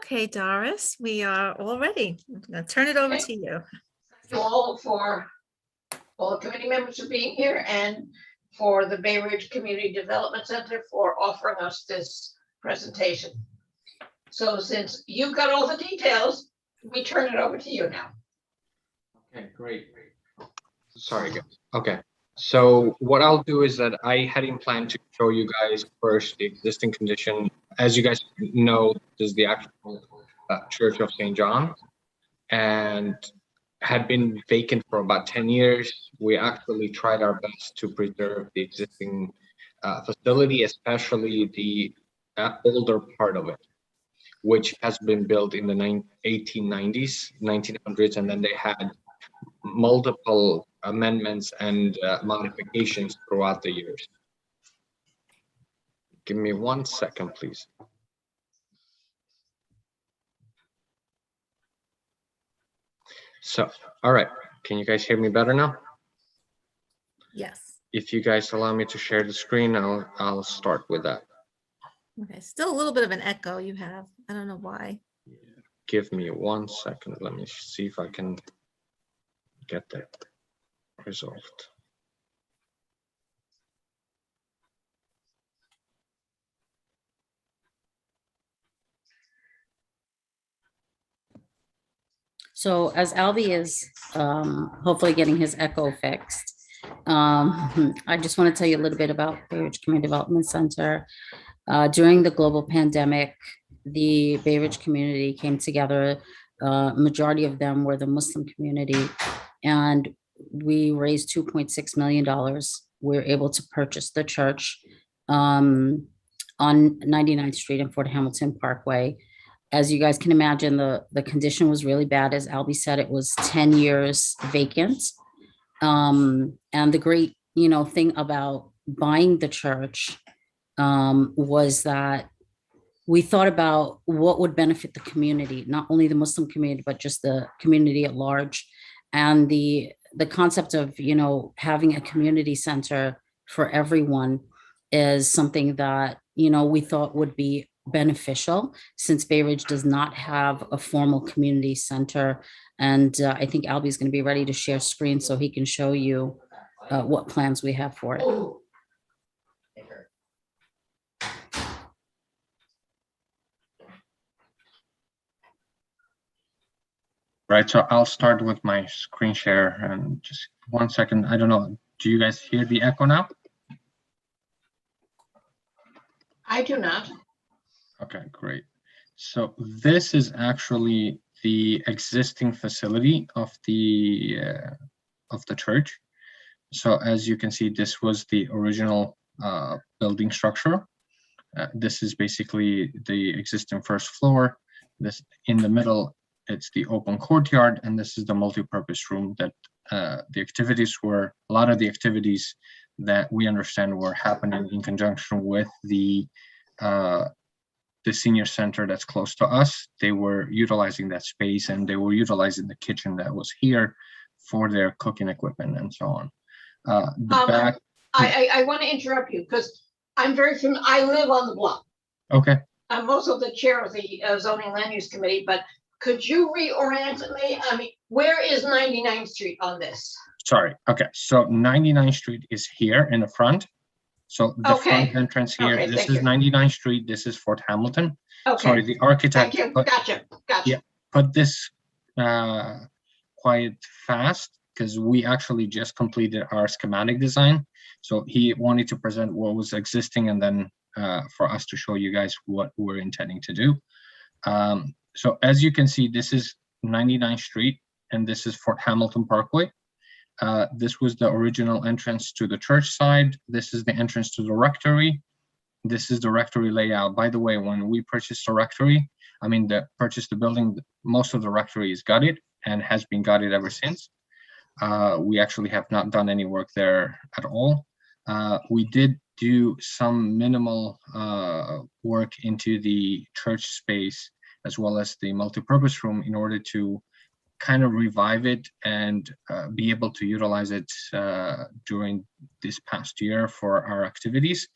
Okay, Doris, we are all ready. I'm going to turn it over Okay. to you. Thank you all for all the committee members for being here and for the Bay Ridge Community Development Center for offering us this presentation. So since you've got all the details, we turn it over to you now. Okay, great. Sorry, guys. Okay, so what I'll do is that I had in plan to show you guys first the existing condition. As you guys know, this is the actual Church of St. John, and had been vacant for about 10 years. We actually tried our best to preserve the existing facility, especially the older part of it, which has been built in the 1890s, 1900s, and then they had multiple amendments and modifications throughout the years. Give me 1 second, please. So, all right, can you guys hear me better now? Yes. If you guys allow me to share the screen, I'll start with that. Okay, still a little bit of an echo you have. I don't know why. Give me 1 second. Let me see if I can get that resolved. So as Albie is hopefully getting his echo fixed, I just want to tell you a little bit about Bay Ridge Community Development Center. During the global pandemic, the Bay Ridge community came together. Majority of them were the Muslim community, and we raised $2.6 million. We were able to purchase the church on 99th Street and Fort Hamilton Parkway. As you guys can imagine, the condition was really bad. As Albie said, it was 10 years vacant. And the great, thing about buying the church was that we thought about what would benefit the community, not only the Muslim community, but just the community at large. And the concept of, having a community center for everyone is something that, we thought would be beneficial, since Bay Ridge does not have a formal community center. And I think Albie's going to be ready to share screen so he can show you what plans we have for it. Right, so I'll start with my screen share and just 1 second. I don't know, do you guys hear the echo now? I do not. Okay, great. So this is actually the existing facility of the church. So as you can see, this was the original building structure. This is basically the existing first floor. This in the middle, it's the open courtyard, and this is the multi-purpose room that a lot of the activities that we understand were happening in conjunction with the senior center that's close to us. They were utilizing that space, and they were utilizing the kitchen that was here for their cooking equipment and so on. I want to interrupt you because I'm very familiar. I live on the block. Okay. I'm also the chair of the zoning land use committee, but could you reorient me? I mean, where is 99th Street on this? Sorry. Okay. So 99th Street is here in the front. So the front entrance here, Okay, this is 99th Street. This is Fort Hamilton. Okay. Sorry, the architect. Thank you. Gotcha. Yeah, put this quite fast because we actually just completed our schematic design. So he wanted to present what was existing and then for us to show you guys what we're intending to do. So as you can see, this is 99th Street and this is Fort Hamilton Parkway. This was the original entrance to the church side. This is the entrance to the rectory. This is the rectory layout. By the way, when we purchased the rectory, purchased the building, most of the rectory is gutted and has been gutted ever since. We actually have not done any work there at all. We did do some minimal work into the church space as well as the multipurpose room in order to kind of revive it and be able to utilize it during this past year for our activities.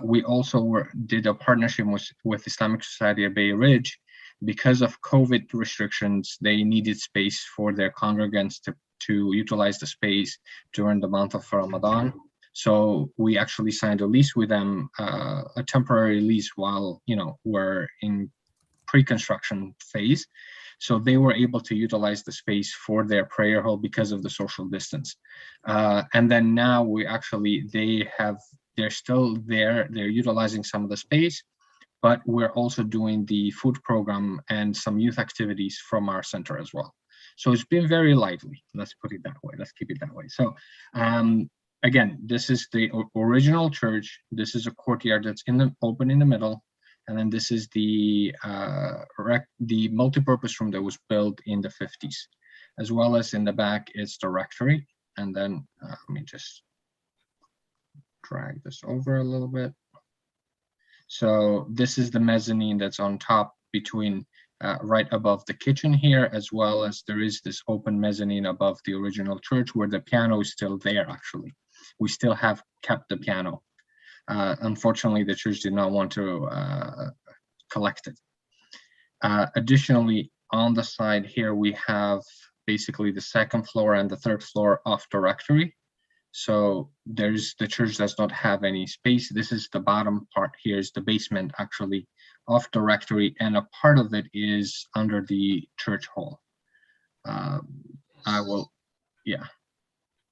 We also did a partnership with Islamic Society of Bay Ridge because of COVID restrictions, they needed space for their congregants to utilize the space during the month of Ramadan. So we actually signed a lease with them, a temporary lease while, we're in pre-construction phase. So they were able to utilize the space for their prayer hall because of the social distance. And then now they're still there, they're utilizing some of the space, but we're also doing the food program and some youth activities from our center as well. So it's been very lively. Let's put it that way. Let's keep it that way. So again, this is the original church. This is a courtyard that's open in the middle. And then this is the multi-purpose room that was built in the 50s, as well as in the back, it's the rectory. And then let me just drag this over a little bit. So this is the mezzanine that's on top between right above the kitchen here, as well as there is this open mezzanine above the original church where the piano is still there. Actually, we still have kept the piano. Unfortunately, the church did not want to collect it. Additionally, on the side here, we have basically the second floor and the third floor of the rectory. So the church does not have any space. This is the bottom part here is the basement actually of the rectory, and a part of it is under the church hall.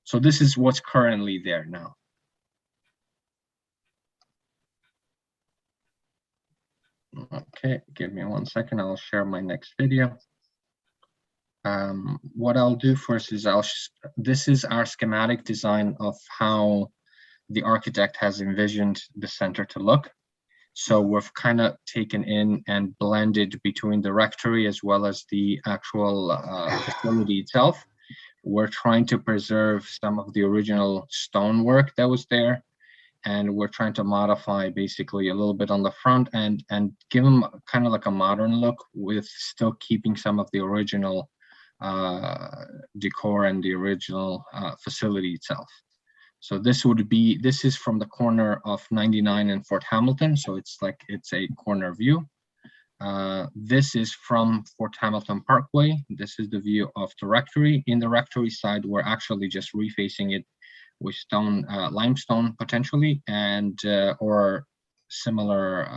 So this is what's currently there now. Okay, give me 1 second. I'll share my next video. What I'll do first is this is our schematic design of how the architect has envisioned the center to look. So we've kind of taken in and blended between the rectory as well as the actual facility itself. We're trying to preserve some of the original stonework that was there, and we're trying to modify basically a little bit on the front and give them kind of like a modern look with still keeping some of the original decor and the original facility itself. So this is from the corner of 99 and Fort Hamilton. So it's a corner view. This is from Fort Hamilton Parkway. This is the view of the rectory. In the rectory side, we're actually just refacing it with stone, limestone potentially, and or similar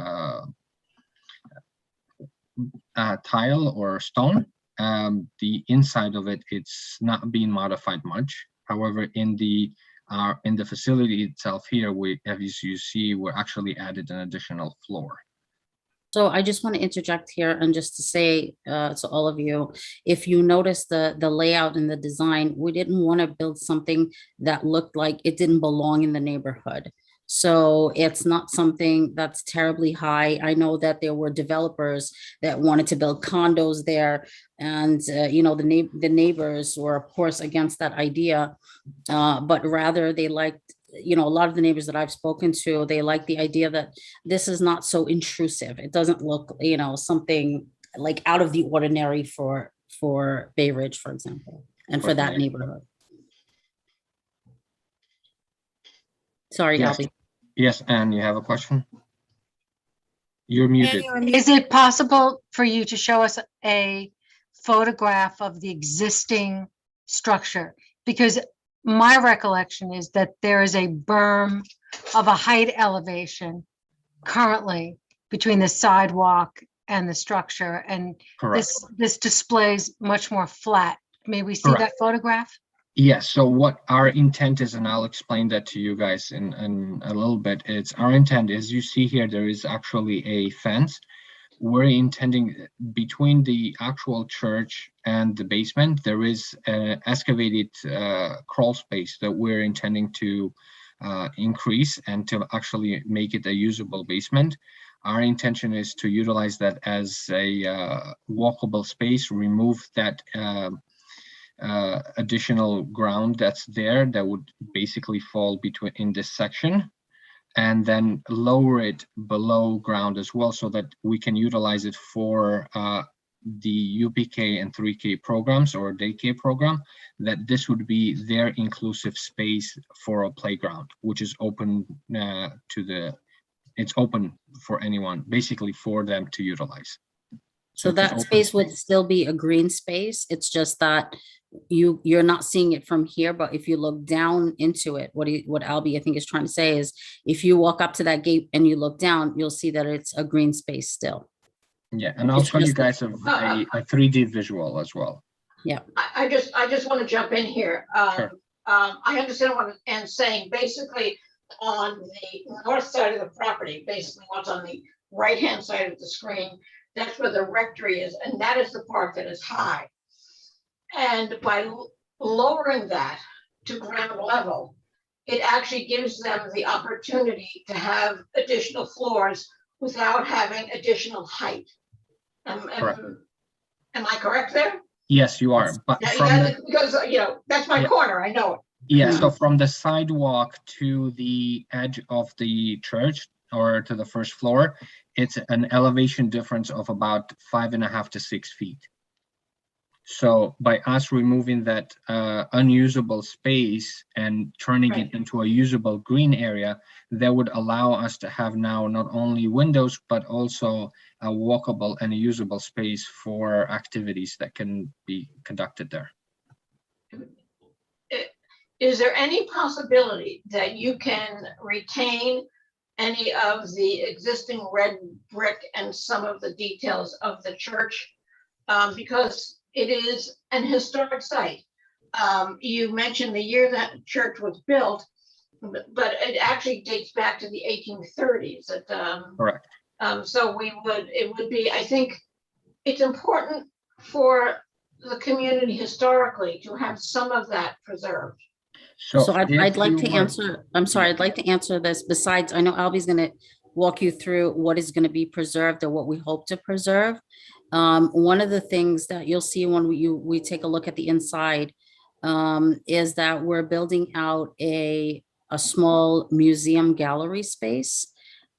tile or stone. The inside of it, it's not being modified much. However, in the facility itself here, as you see, we're actually added an additional floor. So I just want to interject here and just to say to all of you, if you notice the layout and the design, we didn't want to build something that looked like it didn't belong in the neighborhood. So it's not something that's terribly high. I know that there were developers that wanted to build condos there, and the neighbors were of course against that idea, but rather they liked, a lot of the neighbors that I've spoken to, they like the idea that this is not so intrusive. It doesn't look, something like out of the ordinary for Bay Ridge, for example, and for that neighborhood. Sorry, yes. Albie. Yes, Anne, you have a question? You're muted. Is it possible for you to show us a photograph of the existing structure? Because my recollection is that there is a berm of a height elevation currently between the sidewalk and the structure, and this displays much more flat. May we see that photograph? Yes, so what our intent is, and I'll explain that to you guys in a little bit, it's our intent, as you see here, there is actually a fence. We're intending between the actual church and the basement, there is an excavated crawl space that we're intending to increase and to actually make it a usable basement. Our intention is to utilize that as a walkable space, remove that additional ground that's there that would basically fall between in this section, and then lower it below ground as well so that we can utilize it for the UPK and 3K programs or daycare program, that this would be their inclusive space for a playground, which is open it's open for anyone, basically for them to utilize. So it's that open space would space. still be a green space. It's just that you're not seeing it from here, but if you look down into it, what Albie, I think, is trying to say is if you walk up to that gate and you look down, you'll see that it's a green space still. Yeah, and I'll It's show you just- guys a 3D visual as well. I just want to jump in here. Sure. I understand what Anne's saying. Basically, on the north side of the property, basically what's on the right-hand side of the screen, that's where the rectory is, and that is the part that is high. And by lowering that to ground level, it actually gives them the opportunity to have additional floors without having additional height. Correct. Am I correct there? Yes, you are. But Yeah, from yeah, the, because, that's my Yeah. corner, I know it. yeah, so from the sidewalk to the edge of the church or to the first floor, it's an elevation difference of about 5.5 to 6 feet. So by us removing that unusable space and turning it Right. into a usable green area, that would allow us to have now not only windows, but also a walkable and a usable space for activities that can be conducted there. Is there any possibility that you can retain any of the existing red brick and some of the details of the church? Because it is an historic site. You mentioned the year that the church was built, but it actually dates back to the 1830s. Correct. So it would be, I think it's important for the community historically to have some of that preserved. So I'd if like you to were- answer, I'm sorry, I'd like to answer this. Besides, I know Albie's gonna walk you through what is gonna be preserved or what we hope to preserve. One of the things that you'll see when we take a look at the inside is that we're building out a small museum gallery space.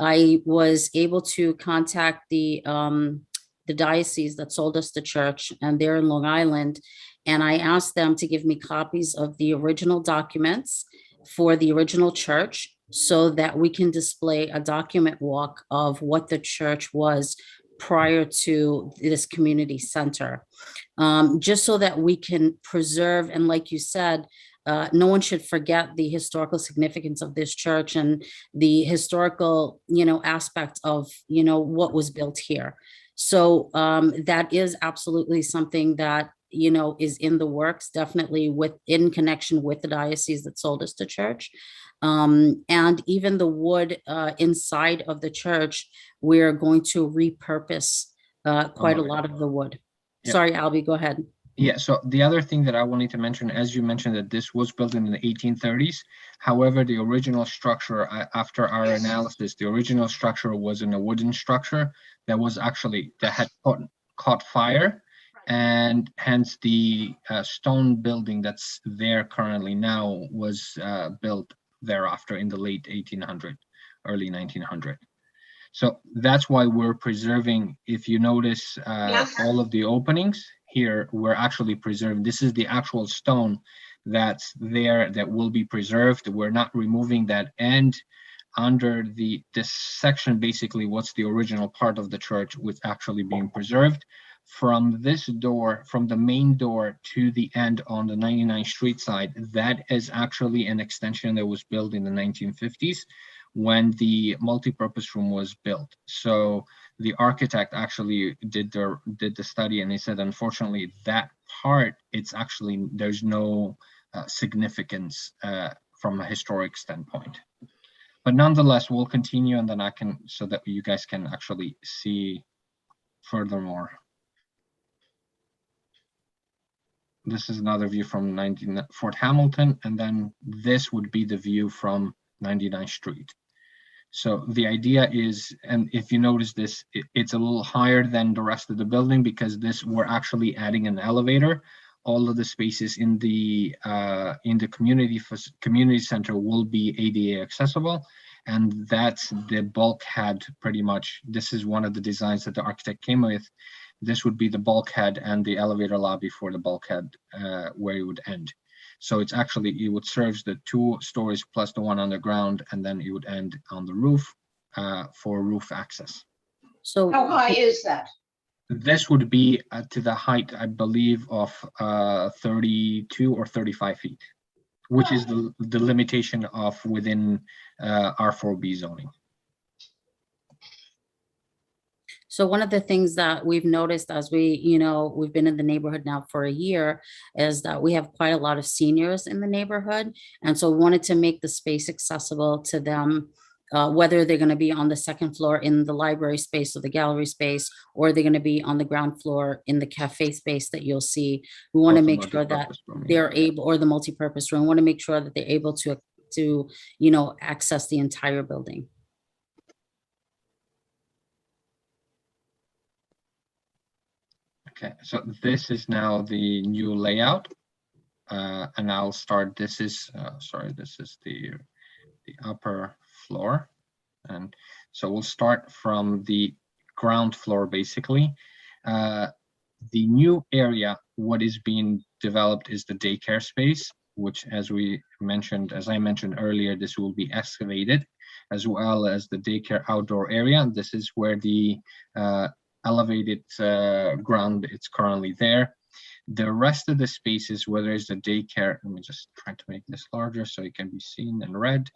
I was able to contact the diocese that sold us the church, and they're in Long Island. And I asked them to give me copies of the original documents for the original church so that we can display a document walk of what the church was prior to this community center. Just so that we can preserve, and like you said, no one should forget the historical significance of this church and the historical, aspect of, what was built here. So that is absolutely something that, is in the works, definitely in connection with the diocese that sold us the church. And even the wood inside of the church, we're going to repurpose quite a lot of the wood. Yeah. Sorry, Albie, go ahead. Yeah, so the other thing that I wanted to mention, as you mentioned, that this was built in the 1830s. However, the original structure, after our Yes. analysis, the original structure was in a wooden structure that had caught fire, and hence the stone building that's there currently now was built thereafter in the late 1800, early 1900. So that's why we're preserving, if you notice, Yes. all of the openings here, we're actually preserving. This is the actual stone that's there that will be preserved. We're not removing that. And under this section, basically what's the original part of the church was actually being preserved. From this door, from the main door to the end on the 99th Street side, that is actually an extension that was built in the 1950s. When the multi-purpose room was built. So the architect actually did the study, and he said, unfortunately, that part, there's no significance from a historic standpoint. But nonetheless, we'll continue, and then so that you guys can actually see furthermore. This is another view from Fort Hamilton, and then this would be the view from 99th Street. So the idea is, and if you notice this, it's a little higher than the rest of the building because we're actually adding an elevator. All of the spaces in the community center will be ADA accessible, and that's the bulkhead pretty much. This is one of the designs that the architect came with. This would be the bulkhead and the elevator lobby for the bulkhead where it would end. So it would serve the 2 stories plus the one underground, and then it would end on the roof for roof access. So How high is that? This would be to the height, I believe, of 32 or 35 feet, which is the limitation of within R4B zoning. So one of the things that we've noticed as we've been in the neighborhood now for a year is that we have quite a lot of seniors in the neighborhood. And so we wanted to make the space accessible to them, whether they're going to be on the second floor in the library space or the gallery space, or they're going to be on the ground floor in the cafe space that you'll see. We want to make sure that they're able, or the multipurpose room, we want to make sure that they're able to access the entire building. Okay, so this is now the new layout, and I'll start. This is this is the upper floor, and so we'll start from the ground floor. Basically, the new area, what is being developed is the daycare space, which, as I mentioned earlier, this will be excavated, as well as the daycare outdoor area. This is where the elevated ground, it's currently there. The rest of the spaces, where there's the daycare, let me just try to make this larger so it can be seen in red.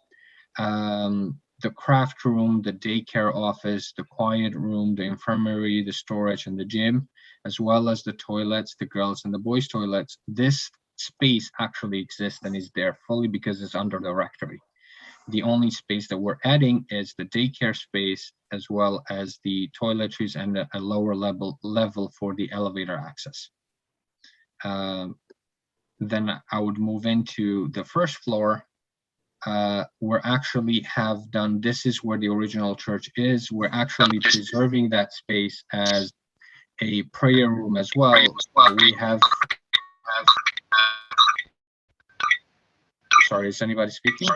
The craft room, the daycare office, the quiet room, the infirmary, the storage, and the gym, as well as the toilets, the girls and the boys' toilets. This space actually exists and is there fully because it's under the rectory. The only space that we're adding is the daycare space, as well as the toiletries and a lower level for the elevator access. Then I would move into the first floor. We're actually have done, this is where the original church is. We're actually preserving that space as a prayer room as well. We have, sorry, is anybody speaking?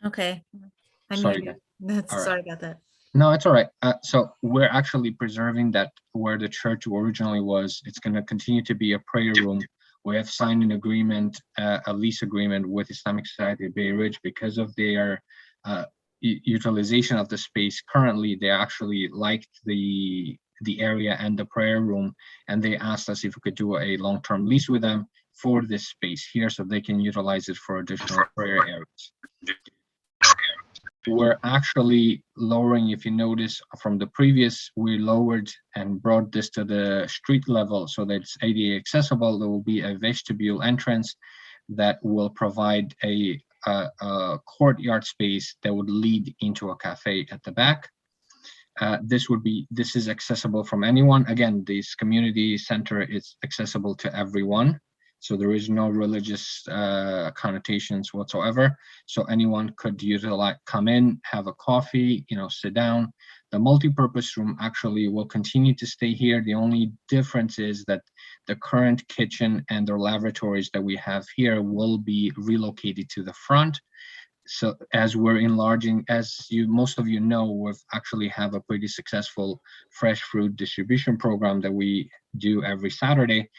Okay. I Sorry, muted. That's All right. sorry about that. No, it's all right. So we're actually preserving that where the church originally was. It's going to continue to be a prayer room. We have signed an agreement, a lease agreement with Islamic Society of Bay Ridge because of their utilization of the space. Currently, they actually liked the area and the prayer room, and they asked us if we could do a long-term lease with them for this space here so they can utilize it for additional prayer areas. We're actually lowering, if you notice from the previous, we lowered and brought this to the street level so that it's ADA accessible. There will be a vestibule entrance that will provide a courtyard space that would lead into a cafe at the back. This is accessible from anyone. Again, this community center is accessible to everyone. So there is no religious connotations whatsoever. So anyone could utilize, come in, have a coffee, sit down. The multi-purpose room actually will continue to stay here. The only difference is that the current kitchen and the lavatories that we have here will be relocated to the front. So as we're enlarging, most of you know, we've actually have a pretty successful fresh fruit distribution program that we do every Saturday.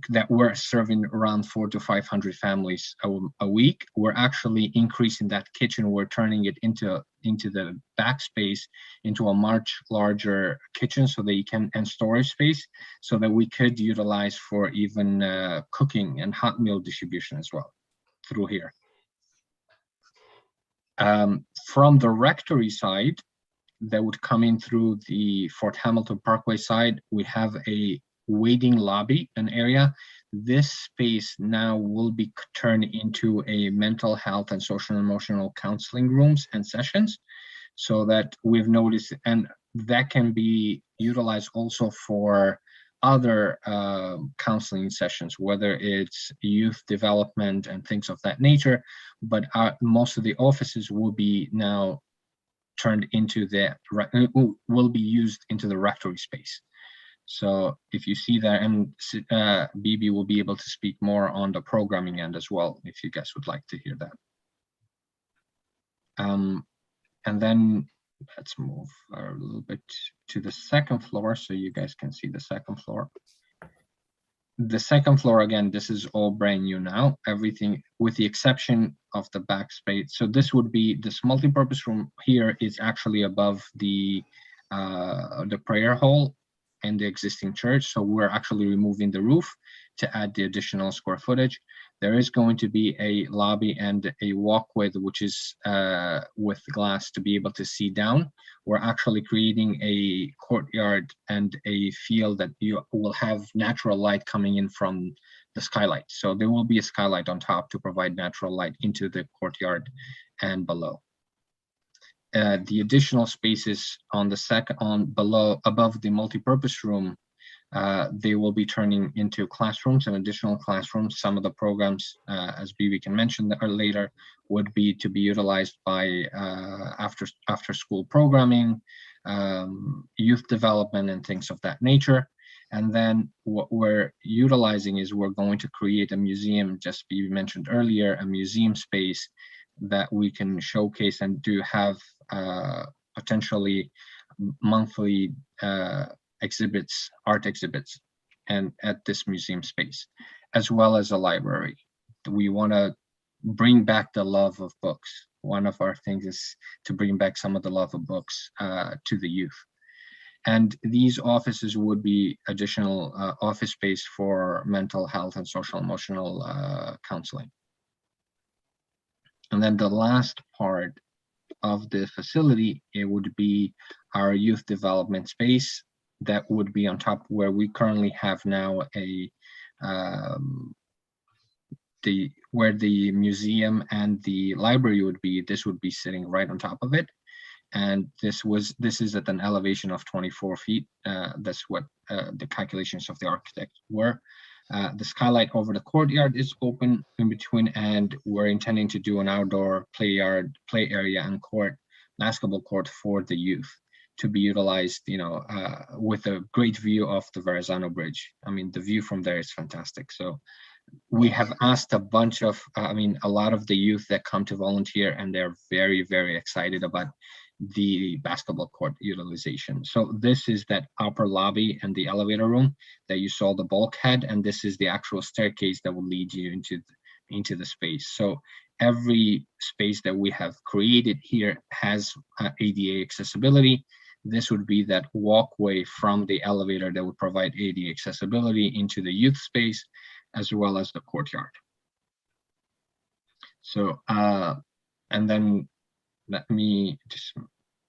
That we're serving around 400 to 500 families a week. We're actually increasing that kitchen. We're turning it into the backspace into a much larger kitchen so that you can, and storage space so that we could utilize for even cooking and hot meal distribution as well through here. From the rectory side, that would come in through the Fort Hamilton Parkway side, we have a waiting lobby, an area. This space now will be turned into a mental health and social and emotional counseling rooms and sessions, so that we've noticed, and that can be utilized also for other counseling sessions, whether it's youth development and things of that nature. But most of the offices will be now turned into will be used into the rectory space. So if you see that, and Bibi will be able to speak more on the programming end as well, if you guys would like to hear that. And then let's move a little bit to the second floor so you guys can see the second floor. The second floor, again, this is all brand new now, everything with the exception of the back space. So this would be, this multi-purpose room here is actually above the prayer hall and the existing church. So we're actually removing the roof to add the additional square footage. There is going to be a lobby and a walkway, which is with glass to be able to see down. We're actually creating a courtyard and a field that you will have natural light coming in from the skylight. So there will be a skylight on top to provide natural light into the courtyard and below. The additional spaces on the above the multi-purpose room, they will be turning into classrooms and additional classrooms. Some of the programs, as Bibi can mention later, would be to be utilized by after school programming, youth development, and things of that nature. And then what we're utilizing is we're going to create a museum, just Bibi mentioned earlier, a museum space that we can showcase and do have potentially monthly exhibits, art exhibits, and at this museum space, as well as a library. We want to bring back the love of books. One of our things is to bring back some of the love of books to the youth. And these offices would be additional office space for mental health and social emotional counseling. And then the last part of the facility, it would be our youth development space that would be on top where we currently have now a where the museum and the library would be. This would be sitting right on top of it, and this is at an elevation of 24 feet. That's what the calculations of the architect were. The skylight over the courtyard is open in between, and we're intending to do an outdoor play area and basketball court for the youth to be utilized, with a great view of the Verrazano Bridge. I mean, the view from there is fantastic. So we have asked a bunch of, a lot of the youth that come to volunteer, and they're very, very excited about the basketball court utilization. So this is that upper lobby and the elevator room that you saw, the bulkhead, and this is the actual staircase that will lead you into the space. So every space that we have created here has ADA accessibility. This would be that walkway from the elevator that would provide ADA accessibility into the youth space, as well as the courtyard. So, and then let me just,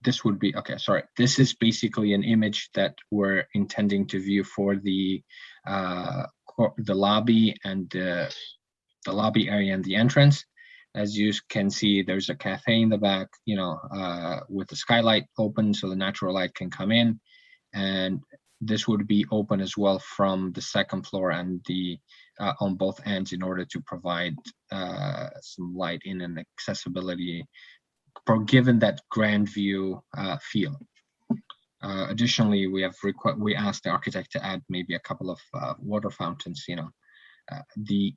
this would be, okay, sorry. This is basically an image that we're intending to view for the lobby and the lobby area and the entrance. As you can see, there's a cafe in the back, with the skylight open so the natural light can come in. And this would be open as well from the second floor and the on both ends in order to provide some light in and accessibility, given that grand view feel. Additionally, we asked the architect to add maybe a couple of water fountains. The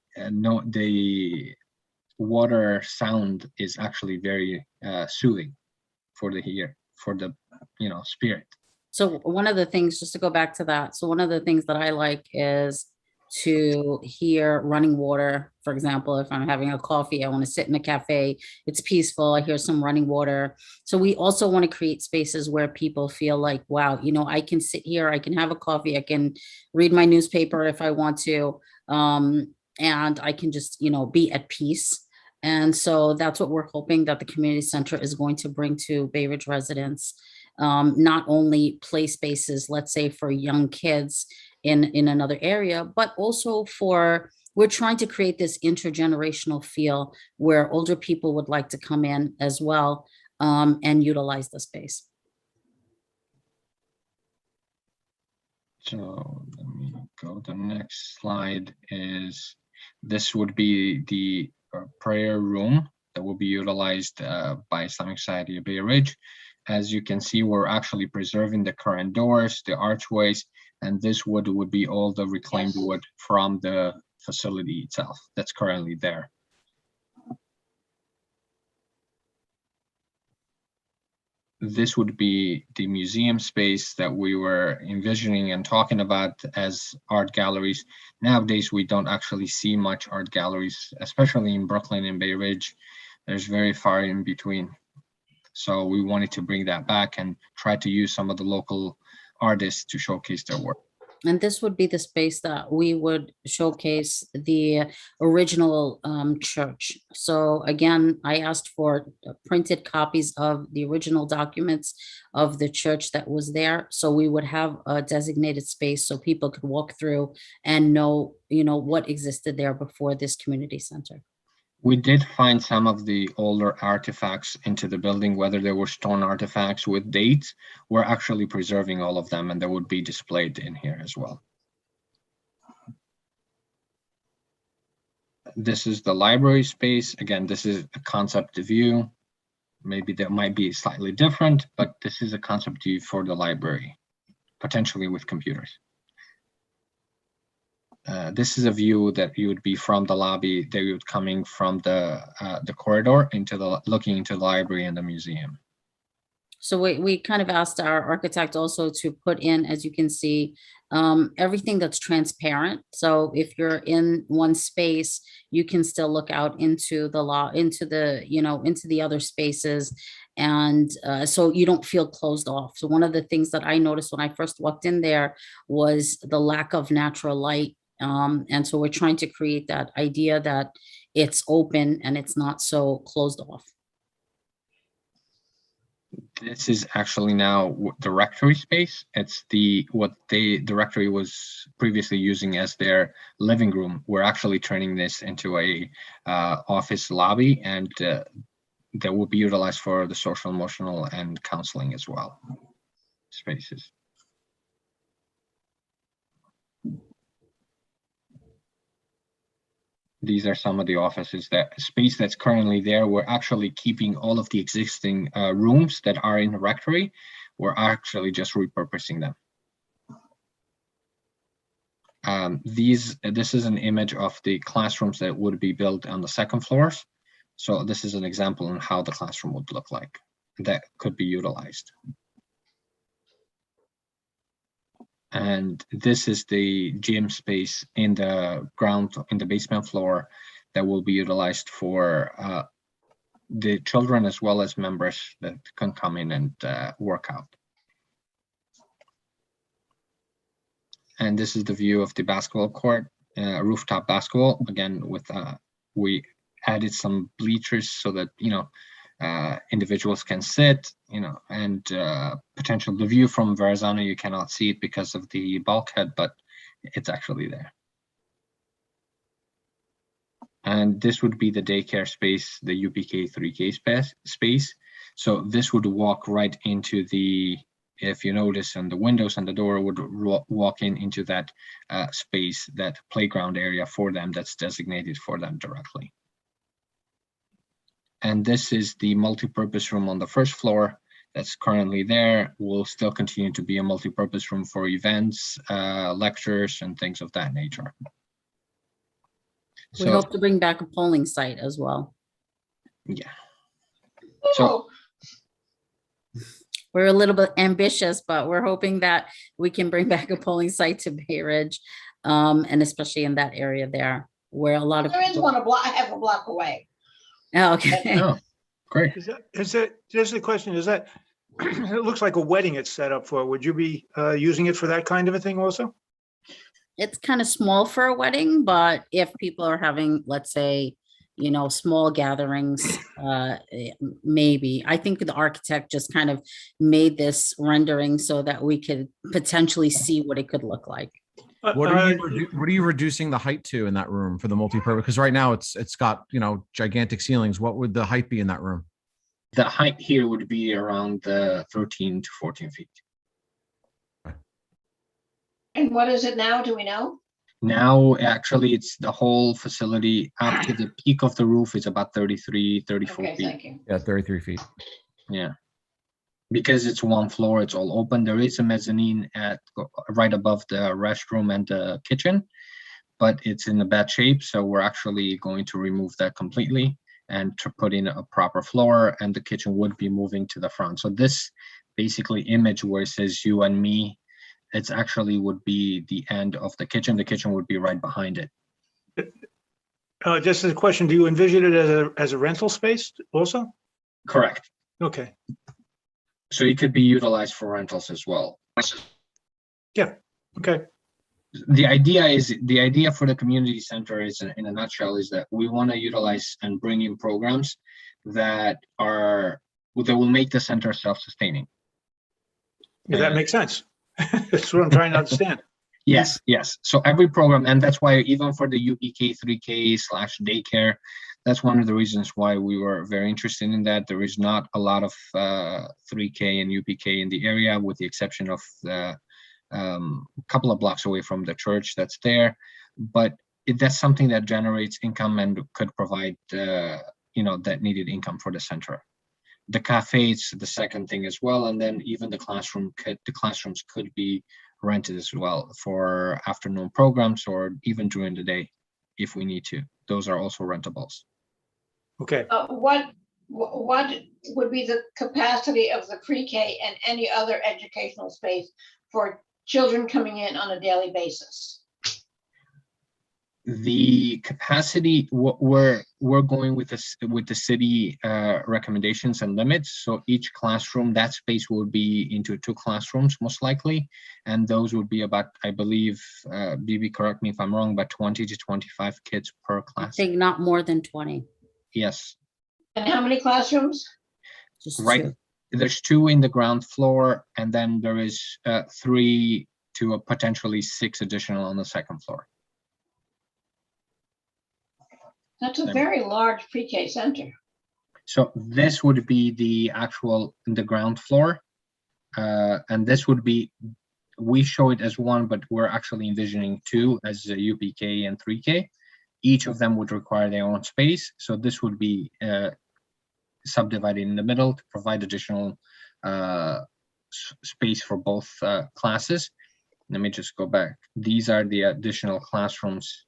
water sound is actually very soothing for the spirit. So one of the things, just to go back to that, so one of the things that I like is to hear running water. For example, if I'm having a coffee, I want to sit in a cafe, it's peaceful, I hear some running water. So we also want to create spaces where people feel like, wow, I can sit here, I can have a coffee, I can read my newspaper if I want to, and I can just, be at peace. And so that's what we're hoping that the community center is going to bring to Bay Ridge residents. Not only play spaces, let's say for young kids in another area, but also we're trying to create this intergenerational feel where older people would like to come in as well, and utilize the space. So let me go. The next slide this would be the prayer room that will be utilized by Islamic Society of Bay Ridge. As you can see, we're actually preserving the current doors, the archways, and this wood would be all the reclaimed wood from the facility itself that's currently there. this would be the museum space that we were envisioning and talking about as art galleries. Nowadays, we don't actually see much art galleries, especially in Brooklyn and Bay Ridge. There's very far in between. So we wanted to bring that back and try to use some of the local artists to showcase their work. And this would be the space that we would showcase the original church. So again, I asked for printed copies of the original documents of the church that was there. So we would have a designated space so people could walk through and know, what existed there before this community center. We did find some of the older artifacts into the building, whether they were stone artifacts with dates. We're actually preserving all of them, and they would be displayed in here as well. This is the library space. Again, this is a concept view. Maybe that might be slightly different, but this is a concept view for the library, potentially with computers. This is a view that you would be from the lobby. They would coming from the corridor looking into the library and the museum. So we kind of asked our architect also to put in, as you can see, everything that's transparent. So if you're in one space, you can still look out into the other spaces. And so you don't feel closed off. So one of the things that I noticed when I first walked in there was the lack of natural light. And so we're trying to create that idea that it's open and it's not so closed off. This is actually now the rectory space. It's what the rectory was previously using as their living room. We're actually turning this into a office lobby, and that will be utilized for the social, emotional, and counseling as well spaces. These are some of the offices, that space that's currently there. We're actually keeping all of the existing rooms that are in the rectory. We're actually just repurposing them. This is an image of the classrooms that would be built on the second floors. So this is an example on how the classroom would look like that could be utilized. And this is the gym space in the basement floor that will be utilized for the children as well as members that can come in and work out. And this is the view of the basketball court, rooftop basketball. Again, with we added some bleachers so that individuals can sit, and potential the view from Verrazano, you cannot see it because of the bulkhead, but it's actually there. And this would be the daycare space, the UPK 3K space. So this would walk right into the, if you notice, and the windows and the door would walk into that space, that playground area for them that's designated for them directly. And this is the multi-purpose room on the first floor that's currently there. Will still continue to be a multi-purpose room for events, lectures, and things of that nature. We hope to bring back a polling site as well. Yeah. So we're a little bit ambitious, but we're hoping that we can bring back a polling site to Bay Ridge, and especially in that area there, where a lot of There is one half a block away. Oh, okay. Oh, great. There's the question, is that, it looks like a wedding it's set up for. Would you be using it for that kind of a thing also? It's kind of small for a wedding, but if people are having, let's say, small gatherings, maybe. I think the architect just kind of made this rendering so that we could potentially see what it could look like. What are you reducing the height to in that room for the multi-purpose? Because right now it's got gigantic ceilings. What would the height be in that room? The height here would be around 13 to 14 feet. And what is it now? Do we know? Now, actually, it's the whole facility up to the peak of the roof is about 33, 34 Okay, feet. thank you. Yeah, 33 feet. Yeah. Because it's one floor, it's all open. There is a mezzanine right above the restroom and the kitchen, but it's in a bad shape. So we're actually going to remove that completely and to put in a proper floor, and the kitchen would be moving to the front. So this basically image where it says you and me, it's actually would be the end of the kitchen. The kitchen would be right behind it. Just as a question, do you envision it as a rental space also? Correct. Okay, So it could be utilized for rentals as well. okay, The idea for the community center is, in a nutshell, is that we want to utilize and bring in programs that will make the center self-sustaining. yeah, that makes sense. That's what I'm trying to understand. Yes, yes. So every program, and that's why even for the UPK 3K / daycare, that's one of the reasons why we were very interested in that. There is not a lot of 3K and UPK in the area, with the exception of a couple of blocks away from the church that's there. But that's something that generates income and could provide, that needed income for the center. The cafe is the second thing as well, and then even the classrooms could be rented as well for afternoon programs or even during the day if we need to. Those are also rentables. Okay, What would be the capacity of the pre-K and any other educational space for children coming in on a daily basis? The capacity, we're going with the city recommendations and limits. So each classroom, that space will be into 2 classrooms most likely, and those would be about, I believe, BB, correct me if I'm wrong, but 20 to 25 kids per I class. think not more than 20. Yes. And how many classrooms? Just Right. 2. There's 2 in the ground floor, and then there is 3 to potentially 6 additional on the second floor. That's a very large pre-K center. So this would be the ground floor. And this would be, we show it as 1, but we're actually envisioning 2 as a UPK and 3K. Each of them would require their own space. So this would be subdivided in the middle to provide additional space for both classes. Let me just go back. These are the additional classrooms.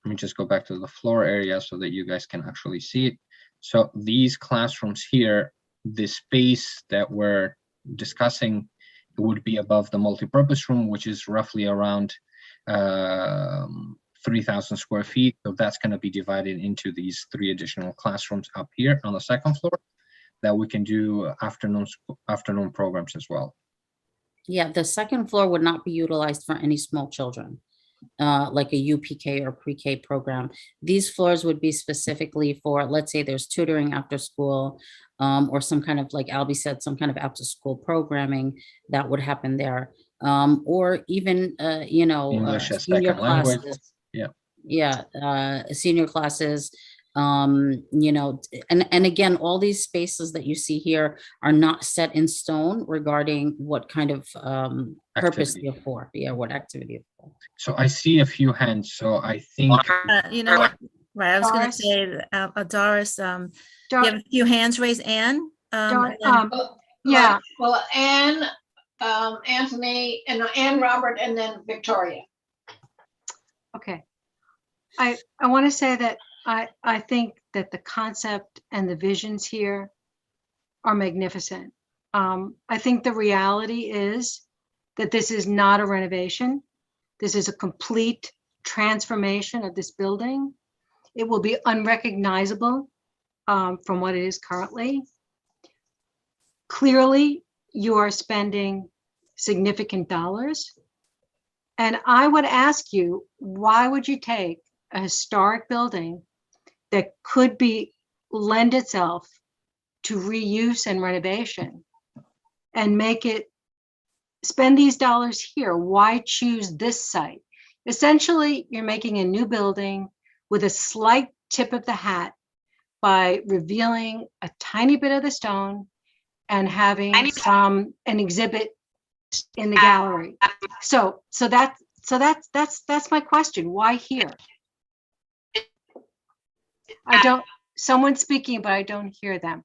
Let me just go back to the floor area so that you guys can actually see it. So these classrooms here, the space that we're discussing would be above the multipurpose room, which is roughly around 3,000 square feet. So that's going to be divided into these 3 additional classrooms up here on the second floor that we can do afternoon programs as well. Yeah, the second floor would not be utilized for any small children, like a UPK or pre-K program. These floors would be specifically for, let's say there's tutoring after school, or some kind of, like Albie said, some kind of after school programming that would happen there. Or even, English as senior second language. classes. Yeah. Yeah, senior classes, and again, all these spaces that you see here are not set in stone regarding what kind of purpose Activity. they're for. Yeah, what activity it's for. So I see a few hands. So I think You know what? Right, I was gonna Doris? say, that, Doris, you Dar- have a few hands raised, Anne. Dar- And then- Yeah, Well, Anne, Anthony, and Anne, Robert, and then Victoria. okay. I want to say that I think that the concept and the visions here are magnificent. I think the reality is that this is not a renovation. This is a complete transformation of this building. It will be unrecognizable from what it is currently. Clearly, you are spending significant dollars. And I would ask you, why would you take a historic building that could lend itself to reuse and renovation and spend these dollars here? Why choose this site? Essentially, you're making a new building with a slight tip of the hat by revealing a tiny bit of the stone and having an exhibit in the gallery. So that's my question. Why here? Someone's speaking, but I don't hear them.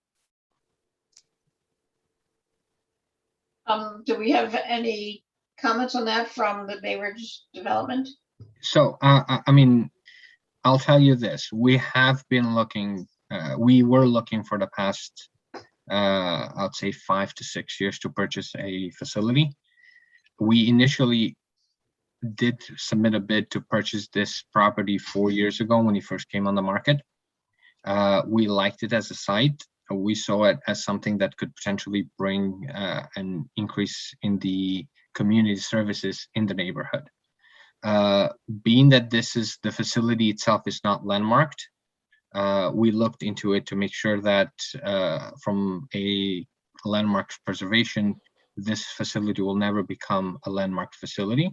Do we have any comments on that from the Bay Ridge development? so. I mean, I'll tell you this, we have been looking, we were looking for the past, I'd say 5 to 6 years to purchase a facility. We initially did submit a bid to purchase this property 4 years ago when it first came on the market. We liked it as a site. We saw it as something that could potentially bring an increase in the community services in the neighborhood. Being that the facility itself is not landmarked, we looked into it to make sure that from a landmark preservation, this facility will never become a landmark facility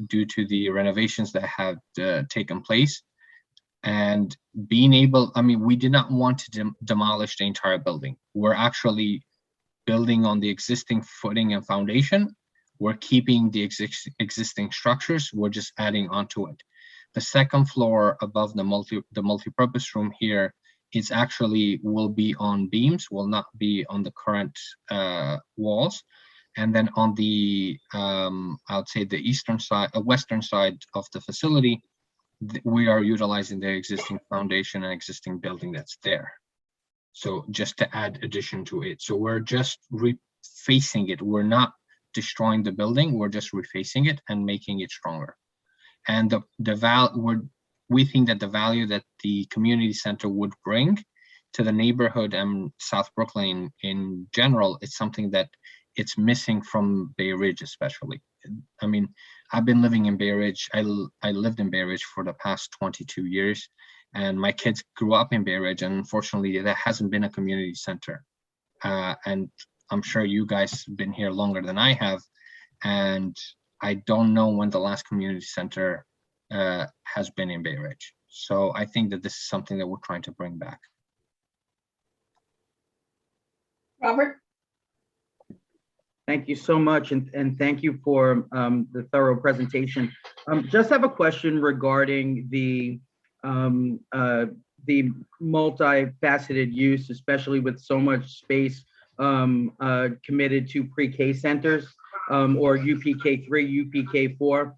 due to the renovations that have taken place. And being able, I mean, we did not want to demolish the entire building. We're actually building on the existing footing and foundation. We're keeping the existing structures. We're just adding onto it. The second floor above the multi-purpose room here is actually will be on beams, will not be on the current walls. And then on the, I would say the eastern side, western side of the facility, we are utilizing the existing foundation and existing building that's there. So just to add addition to it. So we're just refacing it. We're not destroying the building. We're just refacing it and making it stronger. And we think that the value that the community center would bring to the neighborhood and South Brooklyn in general, it's something that it's missing from Bay Ridge, especially. I mean, I've been living in Bay Ridge. I lived in Bay Ridge for the past 22 years, and my kids grew up in Bay Ridge, and unfortunately, there hasn't been a community center. And I'm sure you guys have been here longer than I have, and I don't know when the last community center has been in Bay Ridge. So I think that this is something that we're trying to bring back. Robert? Thank you so much, and thank you for the thorough presentation. Just have a question regarding the multifaceted use, especially with so much space committed to pre-K centers or UPK3, UPK4.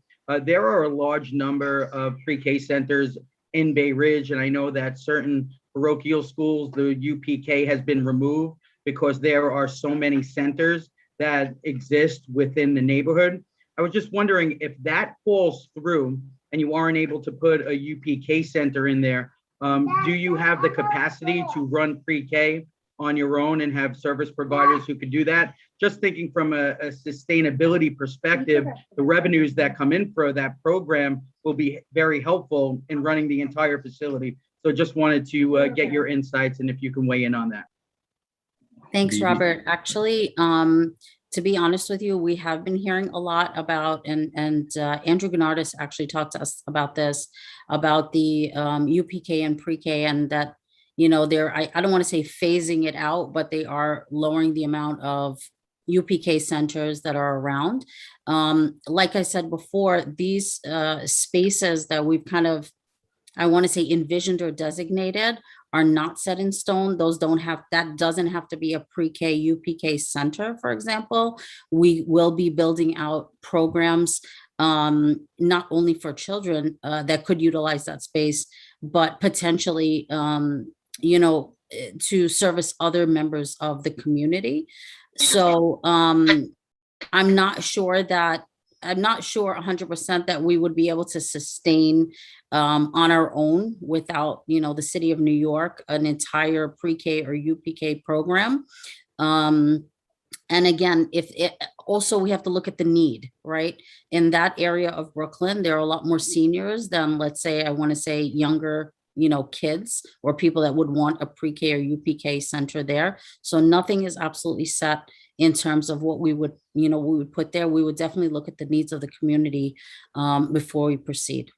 There are a large number of pre-K centers in Bay Ridge, and I know that certain parochial schools, the UPK has been removed because there are so many centers that exist within the neighborhood. I was just wondering if that falls through and you aren't able to put a UPK center in there, do you have the capacity to run pre-K on your own and have service providers who could do that? Just thinking from a sustainability perspective, the revenues that come in for that program will be very helpful in running the entire facility. So just wanted to get your insights and if you can weigh in on that. Thanks, Robert. Actually, to be honest with you, we have been hearing a lot about, and Andrew Gennardis actually talked to us about this, about the UPK and pre-K, and that, you know, I don't want to say phasing it out, but they are lowering the amount of UPK centers that are around. Like I said before, these spaces that we've kind of, I want to say envisioned or designated are not set in stone. Those that doesn't have to be a pre-K UPK center, for example. We will be building out programs not only for children that could utilize that space, but potentially, you know, to service other members of the community. So I'm not sure 100% that we would be able to sustain on our own without, you know, the city of New York, an entire pre-K or UPK program. And again, also we have to look at the need, right? In that area of Brooklyn, there are a lot more seniors than, let's say, I want to say younger, you know, kids or people that would want a pre-K or UPK center there. So nothing is absolutely set in terms of what we would, you know, we would put there. We would definitely look at the needs of the community before we proceed.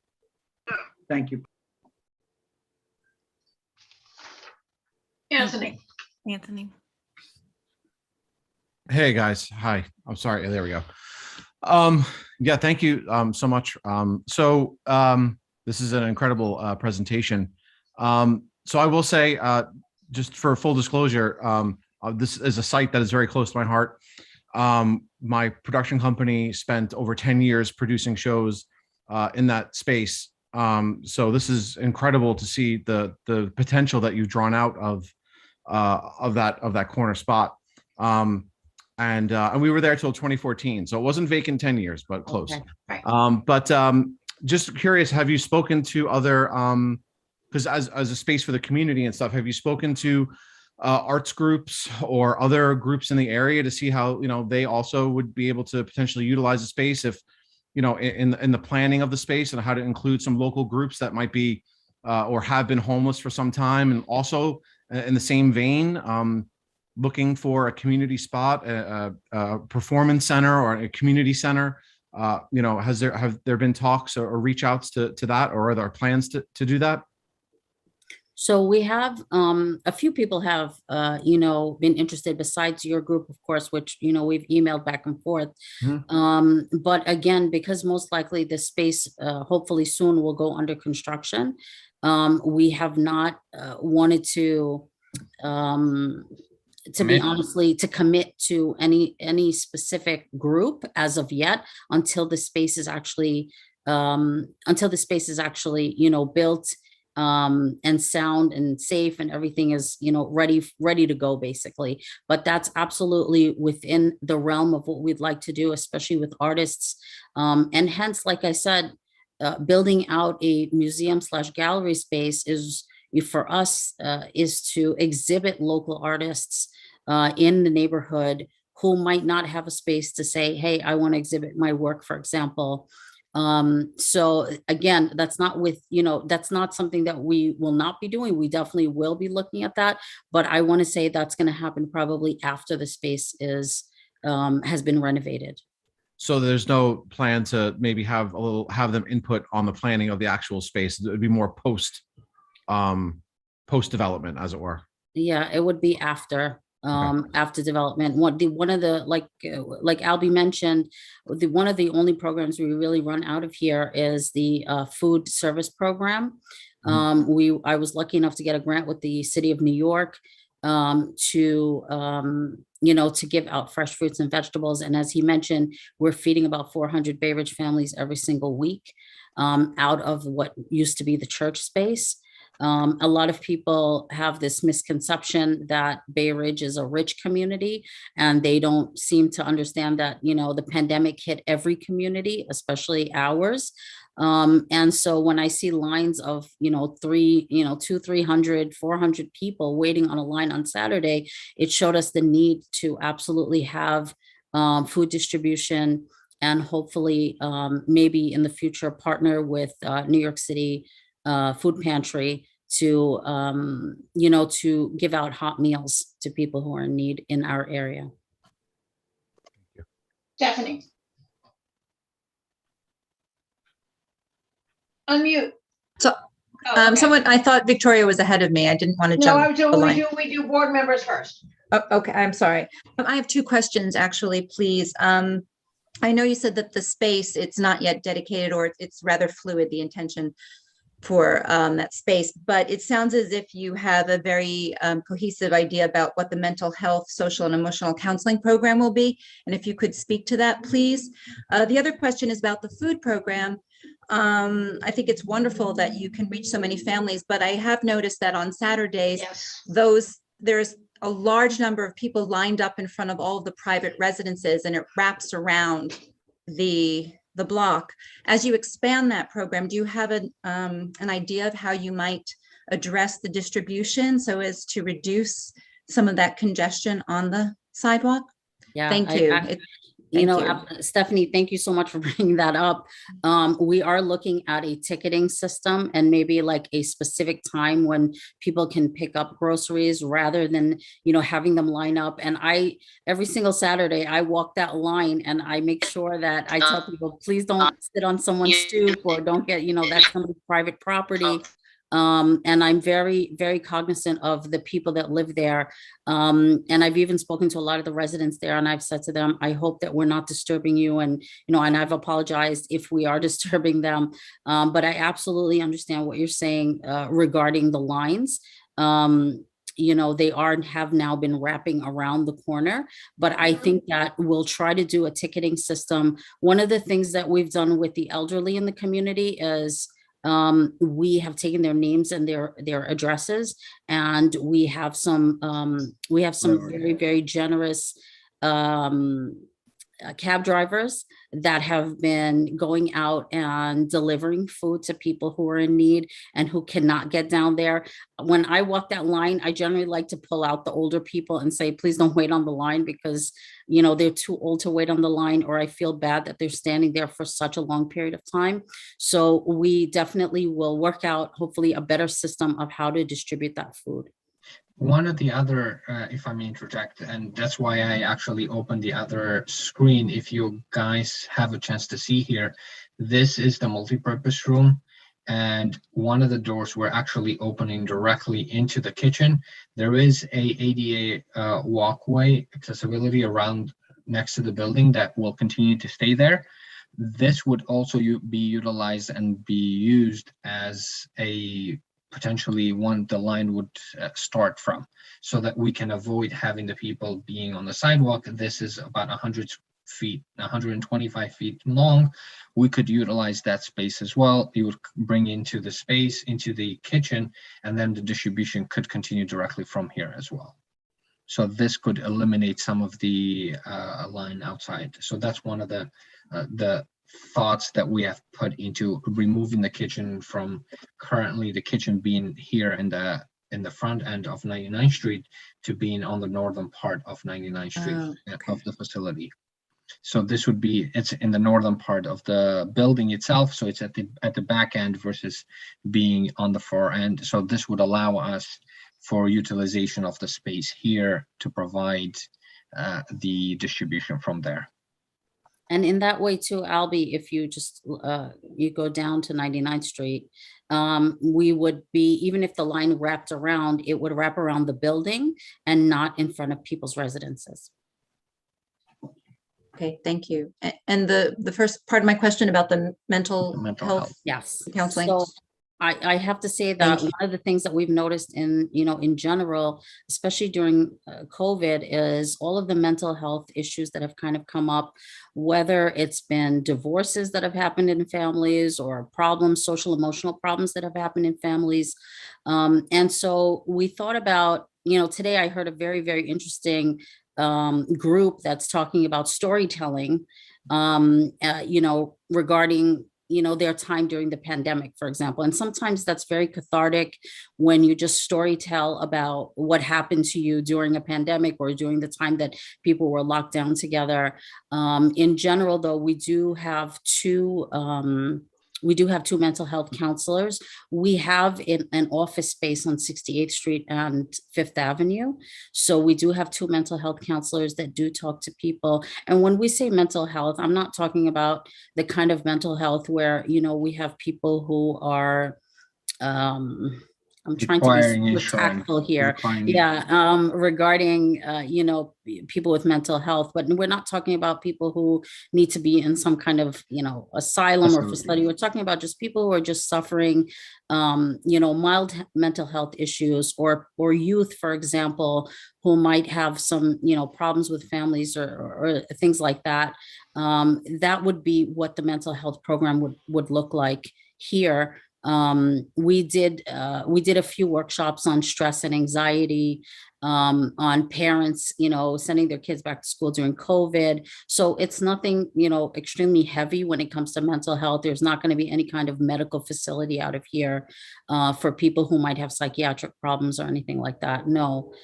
Thank you. Anthony? Hey guys, hi. I'm sorry. There we go. Yeah, thank you so much. This is an incredible presentation. So I will say, just for full disclosure, this is a site that is very close to my heart. My production company spent over 10 years producing shows in that space. So this is incredible to see the potential that you've drawn out of that corner spot. And we were there till 2014, so it wasn't vacant 10 years, but close. Okay. Right. Just curious, have you spoken to other, because as a space for the community and stuff, have you spoken to arts groups or other groups in the area to see how, they also would be able to potentially utilize the space if, in the planning of the space, and how to include some local groups that might be or have been homeless for some time, and also in the same vein, looking for a community spot, a performance center or a community center. Have there been talks or reach outs to that, or are there plans to do that? So we have a few people have been interested besides your group, of course, which we've emailed back and forth. But again, because most likely the space hopefully soon will go under construction, we have not wanted to be honestly to commit to any specific group as of yet, until the space is actually built and sound and safe and everything is ready to go, basically. But that's absolutely within the realm of what we'd like to do, especially with artists, and hence, like I said, building out a museum/gallery space is, for us, is to exhibit local artists in the neighborhood who might not have a space to say, hey, I want to exhibit my work, for example. So again, that's not something that we will not be doing. We definitely will be looking at that, but I want to say that's going to happen probably after the space has been renovated. So there's no plan to maybe have them input on the planning of the actual space. It would be more post development, as it were. Yeah, it would be after development. One of the, like Albie mentioned, one of the only programs we really run out of here is the food service program. I was lucky enough to get a grant with the city of New York to give out fresh fruits and vegetables. And as he mentioned, we're feeding about 400 Bay Ridge families every single week out of what used to be the church space. A lot of people have this misconception that Bay Ridge is a rich community, and they don't seem to understand that, the pandemic hit every community, especially ours. And so when I see lines of, 300, 400 people waiting on a line on Saturday, it showed us the need to absolutely have food distribution, and hopefully maybe in the future partner with New York City food pantry to to give out hot meals to people who are in need in our area. Stephanie. Unmute. So, Okay. someone, I thought Victoria was ahead of me. I didn't want to No, jump the line. we do board members first. Oh, okay, I'm sorry. I have two questions, actually, please. I know you said that the space, it's not yet dedicated, or it's rather fluid, the intention for that space, but it sounds as if you have a very cohesive idea about what the mental health, social and emotional counseling program will be. And if you could speak to that, please. The other question is about the food program. I think it's wonderful that you can reach so many families, but I have noticed that on Saturdays, Yes. there's a large number of people lined up in front of all of the private residences, and it wraps around the block. As you expand that program, do you have an idea of how you might address the distribution so as to reduce some of that congestion on the sidewalk? Yeah, Thank you. Thank you. Stephanie, thank you so much for bringing that up. We are looking at a ticketing system, and maybe like a specific time when people can pick up groceries rather than, having them line up. And every single Saturday, I walk that line and I make sure that I tell people, please don't sit on someone's stoop, or don't get, that's somebody's private property. And I'm very, very cognizant of the people that live there. And I've even spoken to a lot of the residents there, and I've said to them, I hope that we're not disturbing you. And, and I've apologized if we are disturbing them. But I absolutely understand what you're saying regarding the lines. They have now been wrapping around the corner, but I think that we'll try to do a ticketing system. One of the things that we've done with the elderly in the community is We have taken their names and their addresses, and we have some very, very generous cab drivers that have been going out and delivering food to people who are in need and who cannot get down there. When I walk that line, I generally like to pull out the older people and say, please don't wait on the line, because, you know, they're too old to wait on the line, or I feel bad that they're standing there for such a long period of time. So we definitely will work out, hopefully, a better system of how to distribute that food. One of the other, if I may interject, and that's why I actually opened the other screen. If you guys have a chance to see here, this is the multi-purpose room. And one of the doors we're actually opening directly into the kitchen. There is a ADA walkway accessibility around next to the building that will continue to stay there. This would also be utilized and be used as a potentially one the line would start from, so that we can avoid having the people being on the sidewalk. This is about 100 feet, 125 feet long. We could utilize that space as well. You would bring into the space, into the kitchen, and then the distribution could continue directly from here as well. So this could eliminate some of the line outside. So that's one of the thoughts that we have put into removing the kitchen from currently the kitchen being here in the front end of 99th Street to being on the northern part of 99th Street of the facility. So this would be, it's in the northern part of the building itself. So it's at the back end versus being on the far end. So this would allow us for utilization of the space here to provide the distribution from there. And in that way too, Albie, if you just, you go down to 99th Street, we would be, even if the line wrapped around, it would wrap around the building and not in front of people's residences. Okay, thank you. And the first part of my question about the mental health Yes. counseling. So I have to say that one of the things that we've noticed in general, especially during COVID, is all of the mental health issues that have kind of come up, whether it's been divorces that have happened in families or problems, social emotional problems that have happened in families. And so we thought about, today I heard a very, very interesting group that's talking about storytelling, regarding their time during the pandemic, for example. And sometimes that's very cathartic when you just story tell about what happened to you during a pandemic or during the time that people were locked down together. In general, though, we do have two mental health counselors. We have an office space on 68th Street and 5th Avenue. So we do have two mental health counselors that do talk to people. And when we say mental health, I'm not talking about the kind of mental health where, we have people who are, I'm trying to be tactful here. Regarding, people with mental health, but we're not talking about people who need to be in some kind of, asylum or facility. We're talking about just people who are just suffering, mild mental health issues, or youth, for example, who might have some, problems with families or things like that. That would be what the mental health program would look like here. We did a few workshops on stress and anxiety, on parents, sending their kids back to school during COVID. So it's nothing, extremely heavy when it comes to mental health. There's not going to be any kind of medical facility out of here for people who might have psychiatric problems or anything like that. No.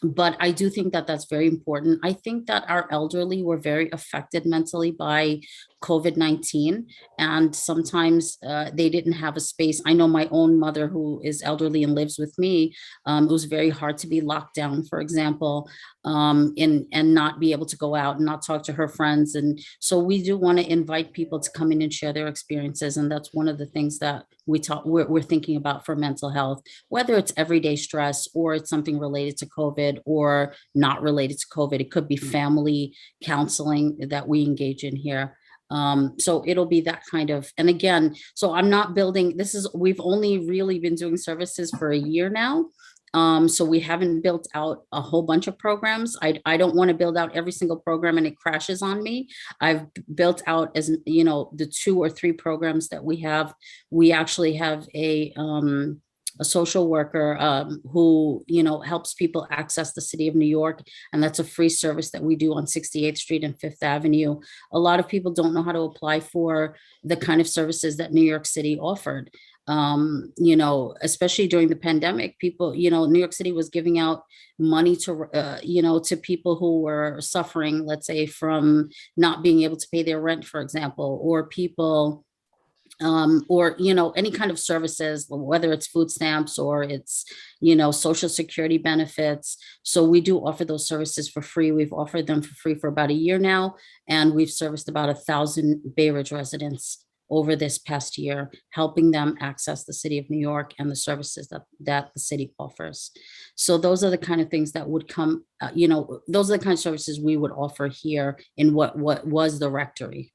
But I do think that that's very important. I think that our elderly were very affected mentally by COVID-19, and sometimes they didn't have a space. I know my own mother, who is elderly and lives with me, it was very hard to be locked down, for example, and not be able to go out and not talk to her friends. And so we do want to invite people to come in and share their experiences. And that's one of the things that we're thinking about for mental health, whether it's everyday stress or it's something related to COVID or not related to COVID. It could be family counseling that we engage in here. So it'll be that kind of, and again, so I'm not building, we've only really been doing services for a year now. So we haven't built out a whole bunch of programs. I don't want to build out every single program and it crashes on me. I've built out, as you know, the 2 or 3 programs that we have. We actually have a social worker who, you know, helps people access the city of New York. And that's a free service that we do on 68th Street and 5th Avenue. A lot of people don't know how to apply for the kind of services that New York City offered. You know, especially during the pandemic, people, you know, New York City was giving out money to, you know, to people who were suffering, let's say, from not being able to pay their rent, for example, or people, or, you know, any kind of services, whether it's food stamps or it's, you know, social security benefits. So we do offer those services for free. We've offered them for free for about a year now, and we've serviced about 1,000 Bay Ridge residents over this past year, helping them access the city of New York and the services that the city offers. So those are the kind of things that would come, you know, those are the kind of services we would offer here in what was the rectory.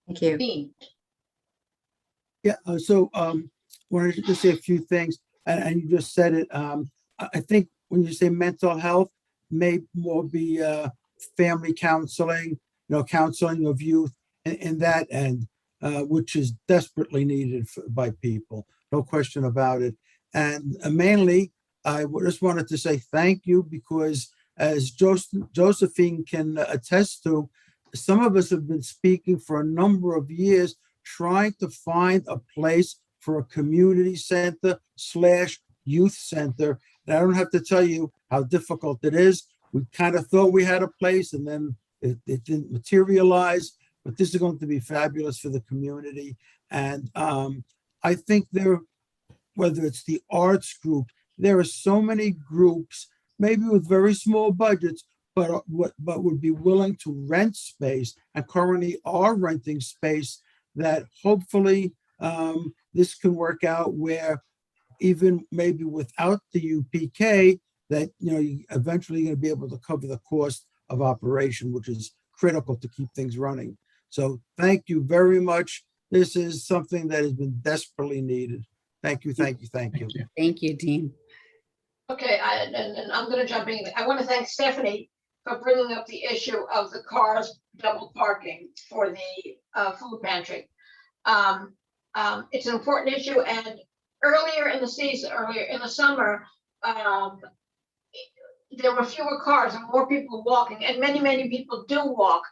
Thank you. Dean, Yeah, wanted to just say a few things, and you just said it. I think when you say mental health, may more be family counseling, you know, counseling of youth in that end, which is desperately needed by people, no question about it. And mainly, just wanted to say thank you, because as Josephine can attest to, some of us have been speaking for a number of years, trying to find a place for a community center / youth center. And I don't have to tell you how difficult it is. We kind of thought we had a place, and then it didn't materialize, but this is going to be fabulous for the community. And I think whether it's the arts group, there are so many groups, maybe with very small budgets, but would be willing to rent space, and currently are renting space, that hopefully this can work out where even maybe without the UPK, that, you know, you eventually going to be able to cover the cost of operation, which is critical to keep things running. So thank you very much. This is something that has been desperately needed. Thank you, thank you, thank you. Thank you, Dean. okay, and I'm gonna jump in. I want to thank Stephanie for bringing up the issue of the cars double parking for the food pantry. It's an important issue, and earlier in the season, earlier in the summer, there were fewer cars and more people walking, and many people do walk.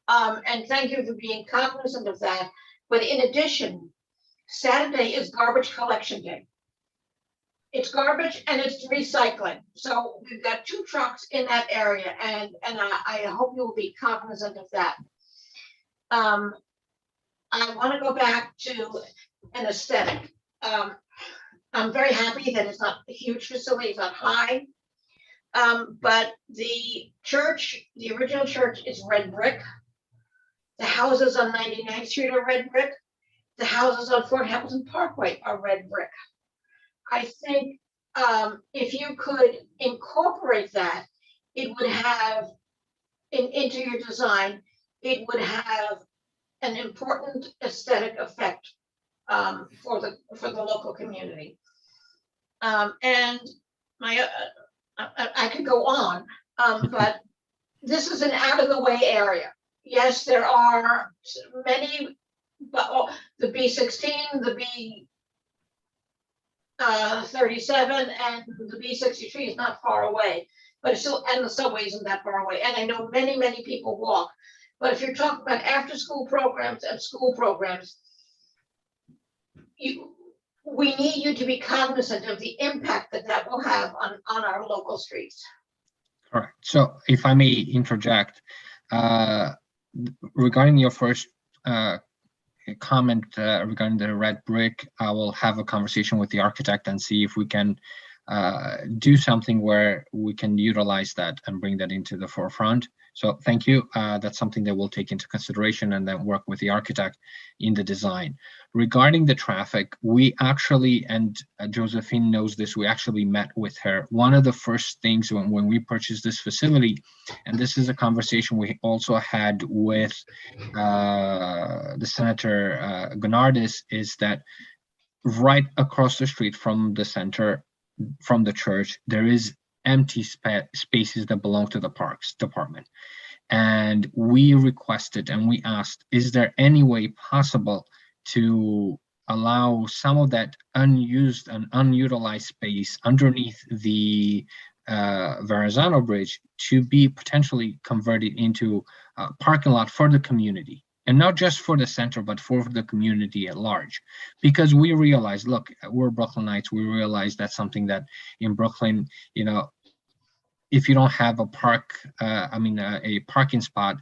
And thank you for being cognizant of that. But in addition, Saturday is garbage collection day. It's garbage and it's recycling. So we've got 2 trucks in that area, and I hope you'll be cognizant of that. I want to go back to an aesthetic. I'm very happy that it's not a huge facility, it's not high. But the church, the original church, is red brick. The houses on 99th Street are red brick. The houses on Fort Hamilton Parkway are red brick. I think if you could incorporate that, it would have into your design, it would have an important aesthetic effect for the local community. And I could go on, but this is an out of the way area. Yes, there are many, but the B16, the B37, and the B63 is not far away, but it's still, and the subway isn't that far away. And I know many people walk. But if you're talking about after-school programs and school programs, we need you to be cognizant of the impact that will have on our local streets. Correct. So if I may interject, regarding your first comment regarding the red brick, I will have a conversation with the architect and see if we can do something where we can utilize that and bring that into the forefront. So thank you. That's something that we'll take into consideration and then work with the architect in the design. Regarding the traffic, we actually, and Josephine knows this, we actually met with her. One of the first things when we purchased this facility, and this is a conversation we also had with the Senator Gonardis, is that right across the street from the center, from the church, there is empty spaces that belong to the parks department. And we requested and we asked, is there any way possible to allow some of that unused and unutilized space underneath the Verrazano Bridge to be potentially converted into a parking lot for the community? And not just for the center, but for the community at large. Because we realize, look, we're Brooklynites, we realize that's something that in Brooklyn, you know, if you don't have a a parking spot,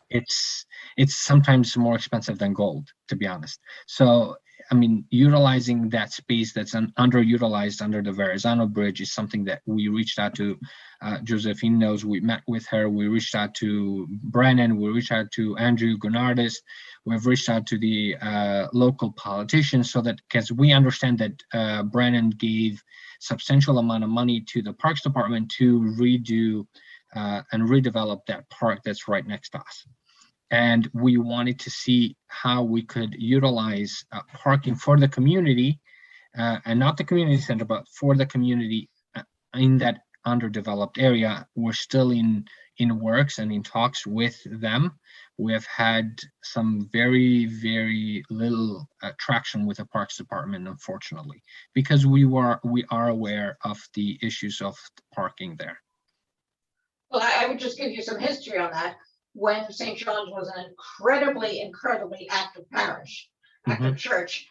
it's sometimes more expensive than gold, to be honest. So, I mean, utilizing that space that's underutilized under the Verrazano Bridge is something that we reached out to. Josephine knows, we met with her. We reached out to Brennan. We reached out to Andrew Gunardis. We've reached out to the local politicians, so that, because we understand that Brennan gave substantial amount of money to the Parks Department to redo and redevelop that park that's right next to us. And we wanted to see how we could utilize parking for the community, and not the community center, but for the community in that underdeveloped area. We're still in works and in talks with them. We have had some very, very little traction with the Parks Department, unfortunately, because we are aware of the issues of parking there. Well, I would just give you some history on that. When St. John's was an incredibly active parish, active church,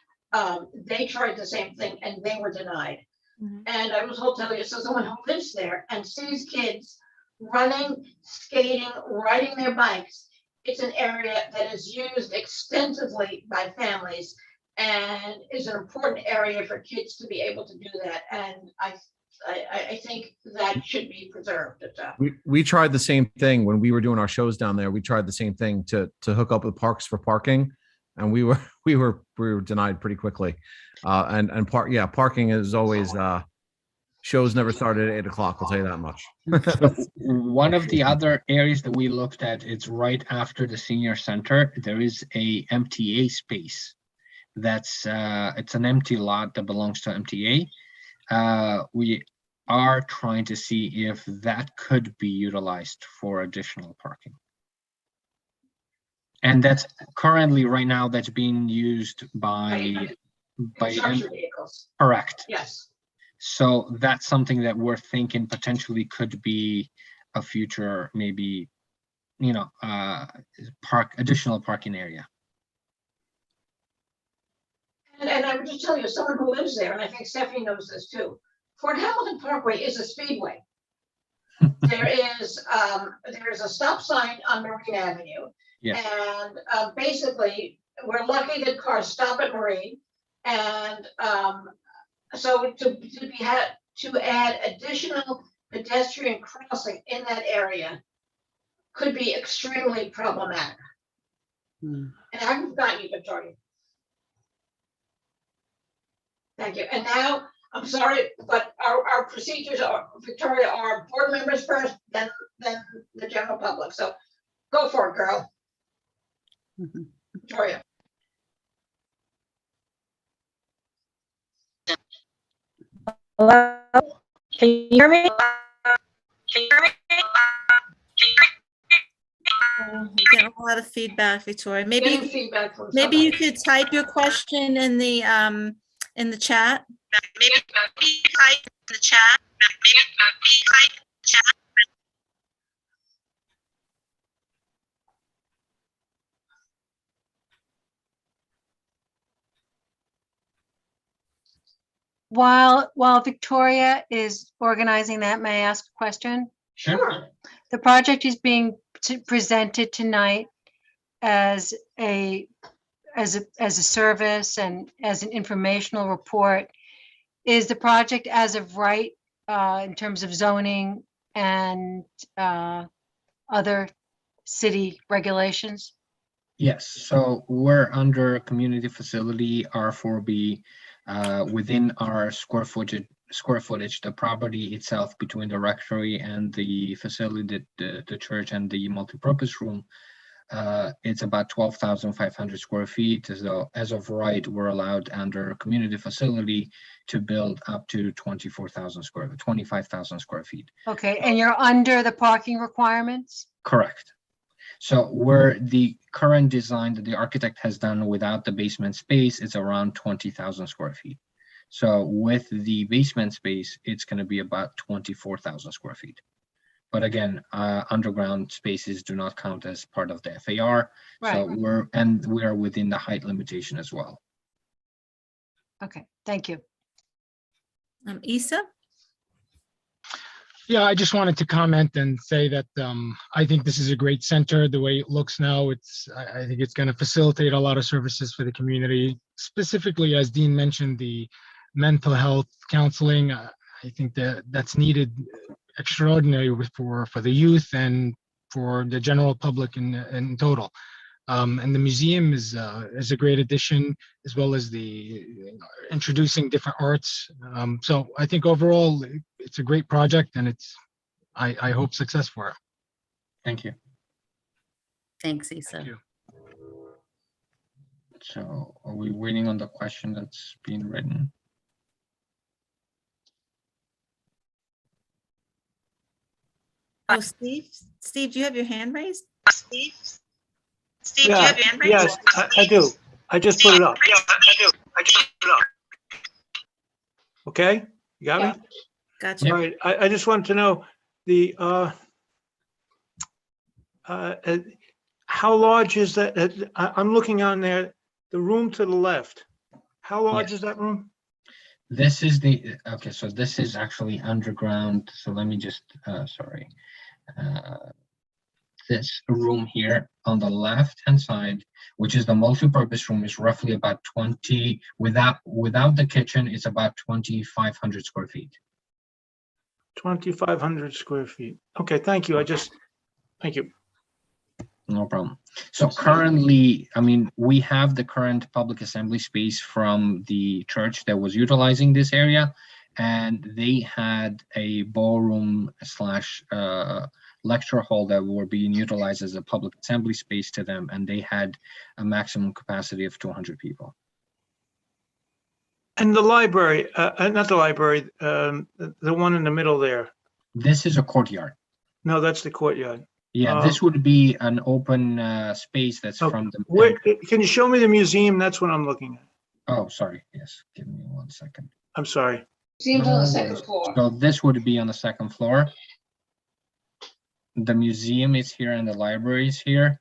they tried the same thing and they were denied. And I was told, tell you, so someone who lives there and sees kids running, skating, riding their bikes, it's an area that is used extensively by families and is an important area for kids to be able to do that. And I think that should be preserved. We tried the same thing when we were doing our shows down there. We tried the same thing to hook up with parks for parking, and we were denied pretty quickly. Parking is always shows never started at 8 o'clock. I'll tell you that much. One of the other areas that we looked at, it's right after the senior center. There is a MTA space. That's it's an empty lot that belongs to MTA. We are trying to see if that could be utilized for additional parking. And that's currently, right now, that's being used by Construction vehicles. Correct. Yes. So that's something that we're thinking potentially could be a future, maybe, you know, additional parking area. And I would just tell you, someone who lives there, and I think Stephanie knows this too, Fort Hamilton Parkway is a speedway. There is a stop sign on Marine Avenue. Yes. And basically, we're lucky that cars stop at Marine. And so to add additional pedestrian crossing in that area could be extremely problematic. And I haven't gotten you, Victoria. Thank you. And now, I'm sorry, but our procedures are, Victoria, are board members first, then the general public. So go for it, girl. Victoria. Hello? Can you hear me? You're getting a lot of feedback, Victoria. Maybe Maybe you could type your question in the chat. Maybe type in the chat. While Victoria is organizing that, may I ask a question? Sure. The project is being presented tonight as a service and as an informational report. Is the project as of right in terms of zoning and other city regulations? Yes, so we're under community facility R4B. Within our square footage, the property itself between the rectory and the facility, the church and the multipurpose room, It's about 12,500 square feet. So as of right, we're allowed under community facility to build up to 25,000 square feet. Okay, and you're under the parking requirements? Correct. So where the current design that the architect has done without the basement space is around 20,000 square feet. So with the basement space, it's going to be about 24,000 square feet. But again, underground spaces do not count as part of the FAR. So Right. we are within the height limitation as well. Okay, thank you. Isa? Yeah, I just wanted to comment and say that I think this is a great center. The way it looks now, I think it's going to facilitate a lot of services for the community. Specifically, as Dean mentioned, the mental health counseling. I think that's needed extraordinary for the youth and for the general public in total. And the museum is a great addition, as well as the introducing different arts. So I think overall it's a great project, and I hope success for it. Thank you. Thanks, Isa. Thank you. So are we waiting on the question that's being written? Oh, Steve? Steve, do you have your hand raised? Steve, do you Yeah, have your hand raised? yes, I do. I just put it up. Yeah, I do. I just put it up. Okay, you got me? Gotcha. All right, I just wanted to know the, how large is that? I'm looking on there, the room to the left. How large Yes. is that room? This is okay, so this is actually underground. So let me just, sorry. This room here on the left-hand side, which is the multi-purpose room, is roughly about 20, without the kitchen, it's about 2,500 square feet. 2,500 square feet. Okay, thank you. Thank you. No problem. So currently, I mean, we have the current public assembly space from the church that was utilizing this area, and they had a ballroom slash lecture hall that were being utilized as a public assembly space to them, and they had a maximum capacity of 200 people. And the library, not the library, the one in the middle there. This is a courtyard. No, that's the courtyard. Yeah, this would be an open space that's Oh, from the. Where, can you show me the museum? That's what I'm looking at. Oh, sorry. Yes, give me 1 second. I'm sorry. Seems on the second floor. So this would be on the second floor. The museum is here and the library is here.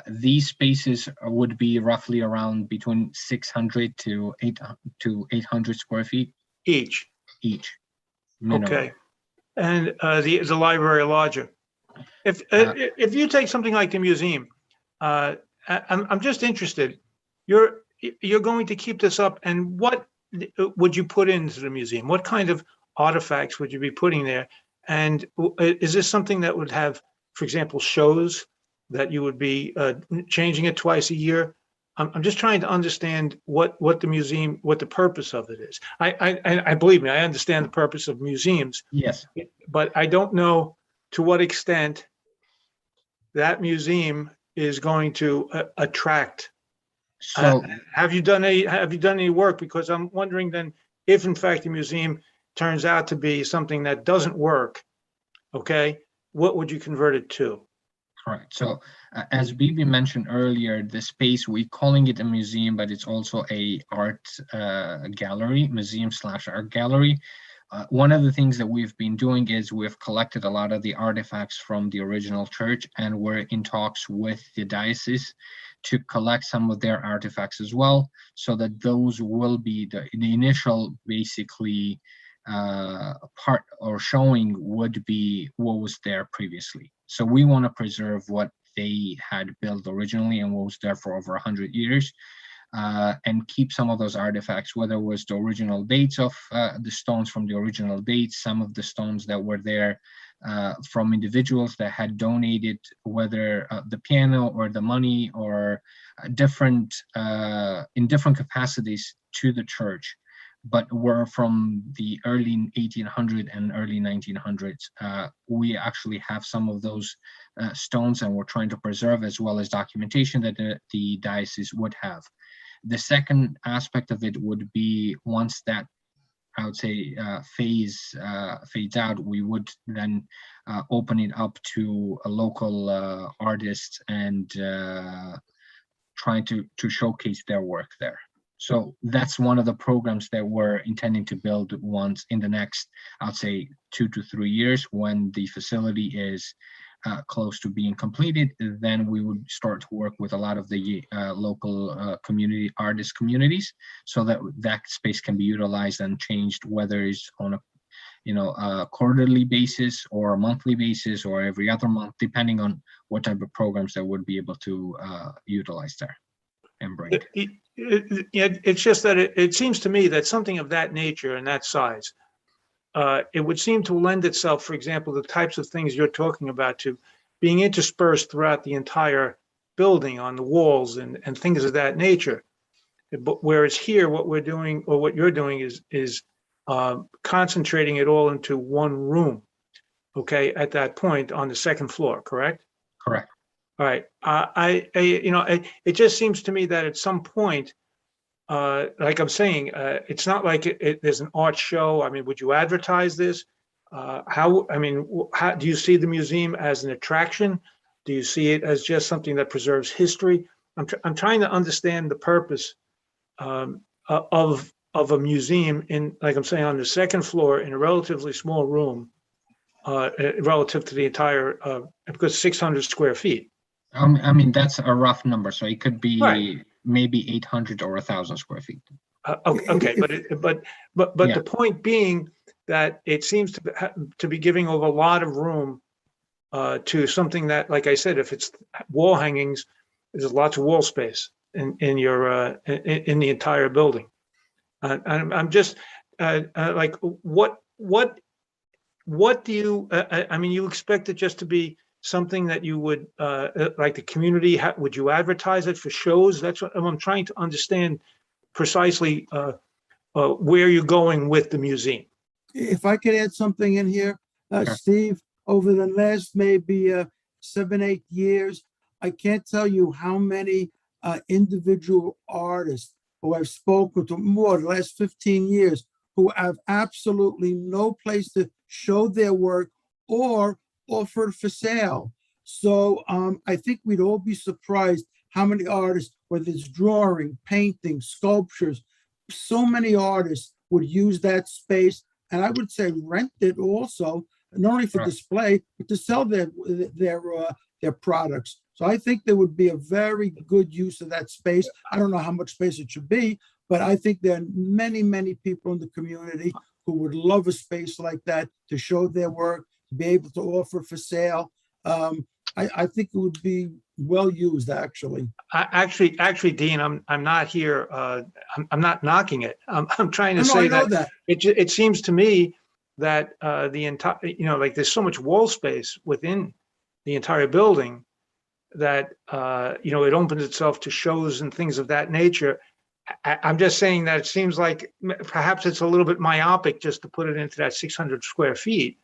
These spaces would be roughly around between 600 to 800 square feet Each. minimum. Okay. And the library larger. If you take something like the museum, I'm just interested. You're going to keep this up, and what would you put into the museum? What kind of artifacts would you be putting there? And is this something that would have, for example, shows that you would be changing it twice a year? I'm just trying to understand what the museum, what the purpose of it is. I believe me, I understand the purpose of museums. Yes. But I don't know to what extent that museum is going to attract. So have you done any work? Because I'm wondering then if in fact the museum turns out to be something that doesn't work, okay, what would you convert it to? correct. So as Bibi mentioned earlier, the space, we're calling it a museum, but it's also a art gallery, museum slash art gallery. One of the things that we've been doing is we've collected a lot of the artifacts from the original church, and we're in talks with the diocese to collect some of their artifacts as well, so that those will be the initial basically part or showing would be what was there previously. So we want to preserve what they had built originally and what was there for over 100 years. And keep some of those artifacts, whether it was the original dates of the stones from the original dates, some of the stones that were there from individuals that had donated, whether the piano or the money or different in different capacities to the church. but were from the early 1800 and early 1900s. We actually have some of those stones, and we're trying to preserve, as well as documentation that the diocese would have. The second aspect of it would be, once that, I would say, fades out, we would then open it up to a local artists and trying to showcase their work there. So that's one of the programs that we're intending to build once in the next, I'd say, 2 to 3 years, when the facility is close to being completed. Then we would start to work with a lot of the local community artist communities, so that that space can be utilized and changed, whether it's on a quarterly basis or a monthly basis or every other month, depending on what type of programs that would be able to utilize there and bring. It's just that it seems to me that something of that nature and that size, it would seem to lend itself, for example, the types of things you're talking about, to being interspersed throughout the entire building on the walls and things of that nature. But whereas here, what we're doing, or what you're doing, is concentrating it all into one room, okay, at that point on the second floor, correct? Correct. All right. It just seems to me that at some point, like I'm saying, it's not like there's an art show. I mean, would you advertise this? How do you see the museum as an attraction? Do you see it as just something that preserves history? I'm trying to understand the purpose of a museum in, like I'm saying, on the second floor in a relatively small room, relative to the entire, because 600 square feet. I mean, that's a rough number, so it could be Right. maybe 800 or 1,000 square feet. Okay, but Yeah. the point being that it seems to be giving over a lot of room to something that, like I said, if it's wall hangings, there's lots of wall space in your in the entire building. I'm just like, what do you? I mean, you expect it just to be something that you would like the community? Would you advertise it for shows? That's what I'm trying to understand precisely, where you're going with the museum. If I could add something in here, Sure. Steve, over the last maybe 7, 8 years, I can't tell you how many individual artists who I've spoken to, more the last 15 years, who have absolutely no place to show their work or offered for sale. So I think we'd all be surprised how many artists, whether it's drawing, painting, sculptures, so many artists would use that space. And I would say rent it also, not only for Right. display, but to sell their products. So I think there would be a very good use of that space. I don't know how much space it should be, but I think there are many, many people in the community who would love a space like that to show their work, to be able to offer for sale. I think it would be well used, actually. Actually, Dean, I'm not here. I'm not knocking it. I'm trying to No, say I know that it seems to me that the entire, like there's so much wall space within the entire building that it opens itself to shows and things of that nature. I'm just saying that it seems like perhaps it's a little bit myopic just to put it into that 600 square feet.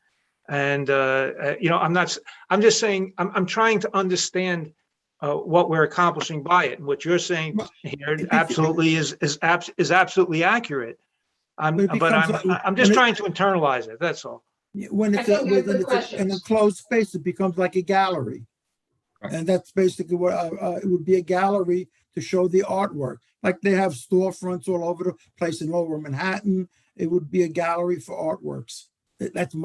And I'm just saying, I'm trying to understand what we're accomplishing by it. And what you're saying here absolutely is absolutely accurate. I'm just trying to internalize it. That's all. When I it's, think they're when good it's an questions. enclosed space, it becomes like a gallery. Right. And that's basically what it would be, a gallery to show the artwork. Like they have storefronts all over the place in Lower Manhattan. It would be a gallery for artworks. That's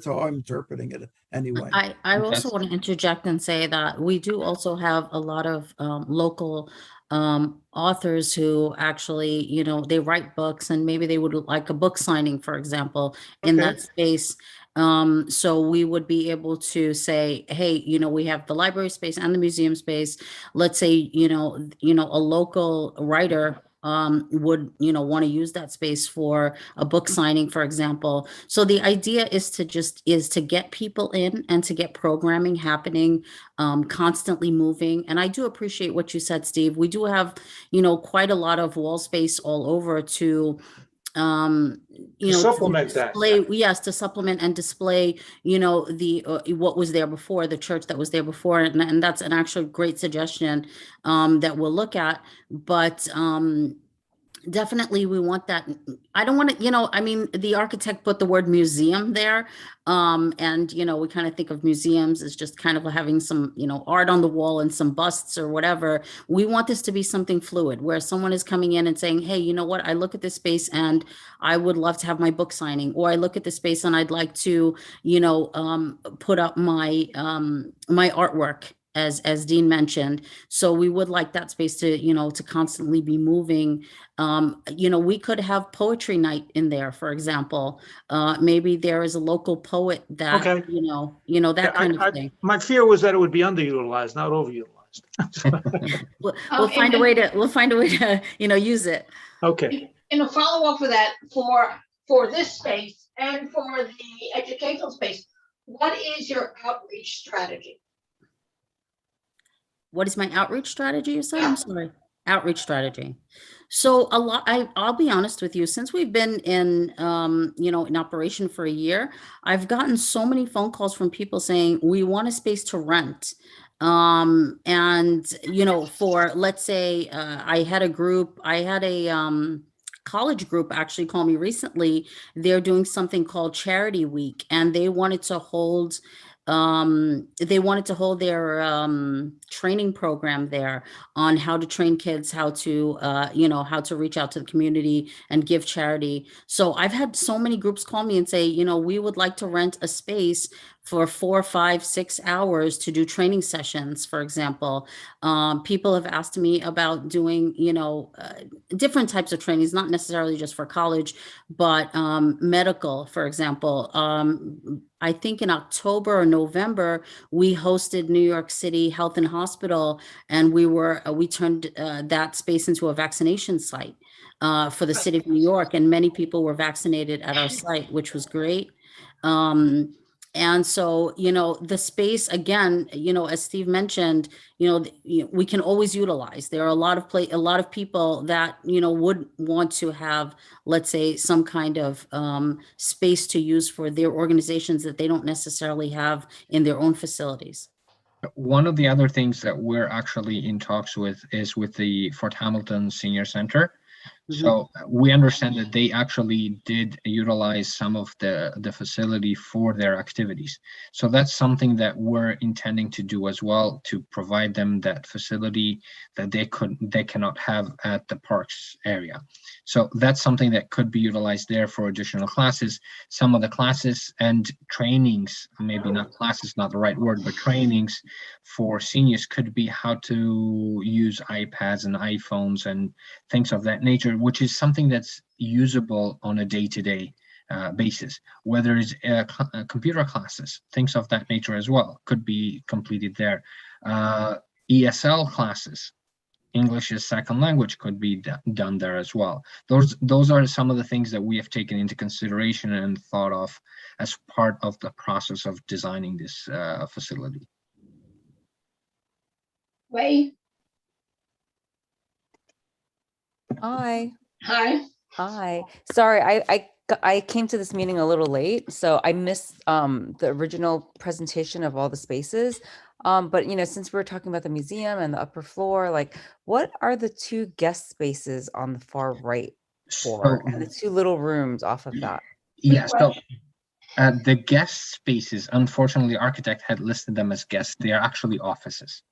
how I'm interpreting it anyway. I also That's- want to interject and say that we do also have a lot of local authors who actually, they write books, and maybe they would like a book signing, for example, in Okay. that space. So we would be able to say, hey, we have the library space and the museum space. Let's say, a local writer would want to use that space for a book signing, for example. So the idea is to get people in and to get programming happening, constantly moving. And I do appreciate what you said, Steve. We do have quite a lot of wall space all over to To supplement that. display, yes, to supplement and display, the what was there before, the church that was there before, and that's an actual great suggestion that we'll look at. But definitely we want that. I don't want to, I mean, the architect put the word museum there. And we kind of think of museums as just kind of having some, art on the wall and some busts or whatever. We want this to be something fluid where someone is coming in and saying, hey, you know what, I look at this space and I would love to have my book signing, or I look at this space and I'd like to, put up my my artwork, as Dean mentioned. So we would like that space to, to constantly be moving. We could have poetry night in there, for example. Maybe there is a local poet that, Okay. that kind of thing. My fear was that it would be underutilized, not overutilized. We'll find a way to, use it. Okay. In a follow-up for that, for this space and for the educational space, what is your outreach strategy? What is my outreach strategy, you said? I'm sorry. Outreach strategy. So I'll be honest with you, since we've been in, in operation for a year, I've gotten so many phone calls from people saying, we want a space to rent. And, for, let's say, I had a college group actually call me recently. They're doing something called Charity Week, and they wanted to hold their training program there on how to train kids, how to reach out to the community and give charity. So I've had so many groups call me and say, we would like to rent a space for 4, 5, 6 hours to do training sessions, for example. People have asked me about doing, different types of trainings, not necessarily just for college, but medical, for example. I think in October or November, we hosted New York City Health and Hospital, and we turned that space into a vaccination site for the city of New York, and many people were vaccinated at our site, which was great. And so, the space, again, as Steve mentioned, we can always utilize. There are a lot of people that, would want to have, let's say, some kind of space to use for their organizations that they don't necessarily have in their own facilities. One of the other things that we're actually in talks with is with the Fort Hamilton Senior Center. So we understand that they actually did utilize some of the facility for their activities. So that's something that we're intending to do as well, to provide them that facility that they cannot have at the parks area. So that's something that could be utilized there for additional classes. Some of the classes and trainings, maybe not classes, not the right word, but trainings for seniors could be how to use iPads and iPhones and things of that nature, which is something that's usable on a day-to-day basis. Whether it's computer classes, things of that nature as well, could be completed there. ESL classes, English as second language, could be done there as well. Those are some of the things that we have taken into consideration and thought of as part of the process of designing this facility. Ray? Hi. Hi. Hi. Sorry, I came to this meeting a little late, so I missed the original presentation of all the spaces. But since we're talking about the museum and the upper floor, like, what are the 2 guest spaces on the far right for, and the 2 little rooms off of that? Yeah, so the guest spaces, unfortunately, architect had listed them as guests. They are actually offices.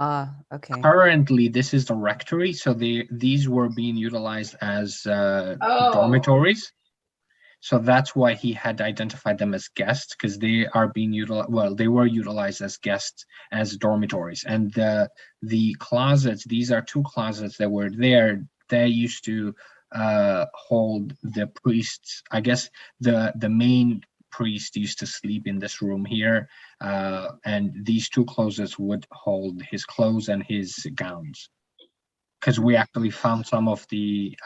Okay. Currently, this is the rectory, so these were being utilized as dormitories. So that's why he had identified them as guests, because they are being utilized. Well, they were utilized as guests, as dormitories. And the closets, these are 2 closets that were there. They used to hold the priests. I guess the main priest used to sleep in this room here, and these 2 closets would hold his clothes and his gowns, because we actually found some of the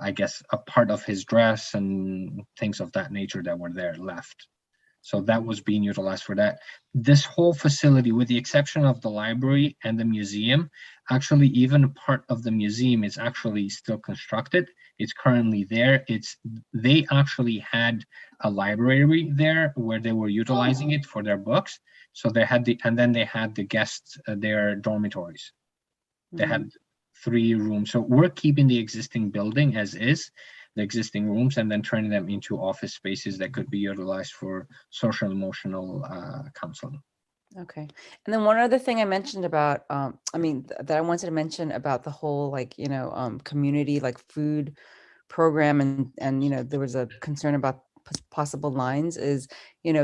I guess a part of his dress and things of that nature that were there left. So that was being utilized for that. This whole facility, with the exception of the library and the museum, actually even part of the museum is actually still constructed. It's currently there. They actually had a library there where they were utilizing it for their books. So they had and then they had the guests, their dormitories. They had 3 rooms. So we're keeping the existing building as is, the existing rooms, and then turning them into office spaces that could be utilized for social emotional counseling. Okay. And then one other thing I mentioned about, that I wanted to mention about the whole, community, food program, and there was a concern about possible lines is,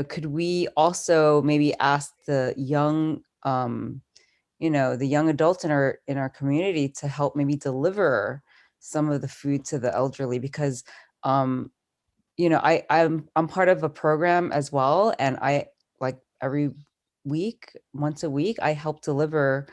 could we also maybe ask the young, the young adults in our community to help maybe deliver some of the food to the elderly, because, I'm part of a program as well. And I every once a week, I help deliver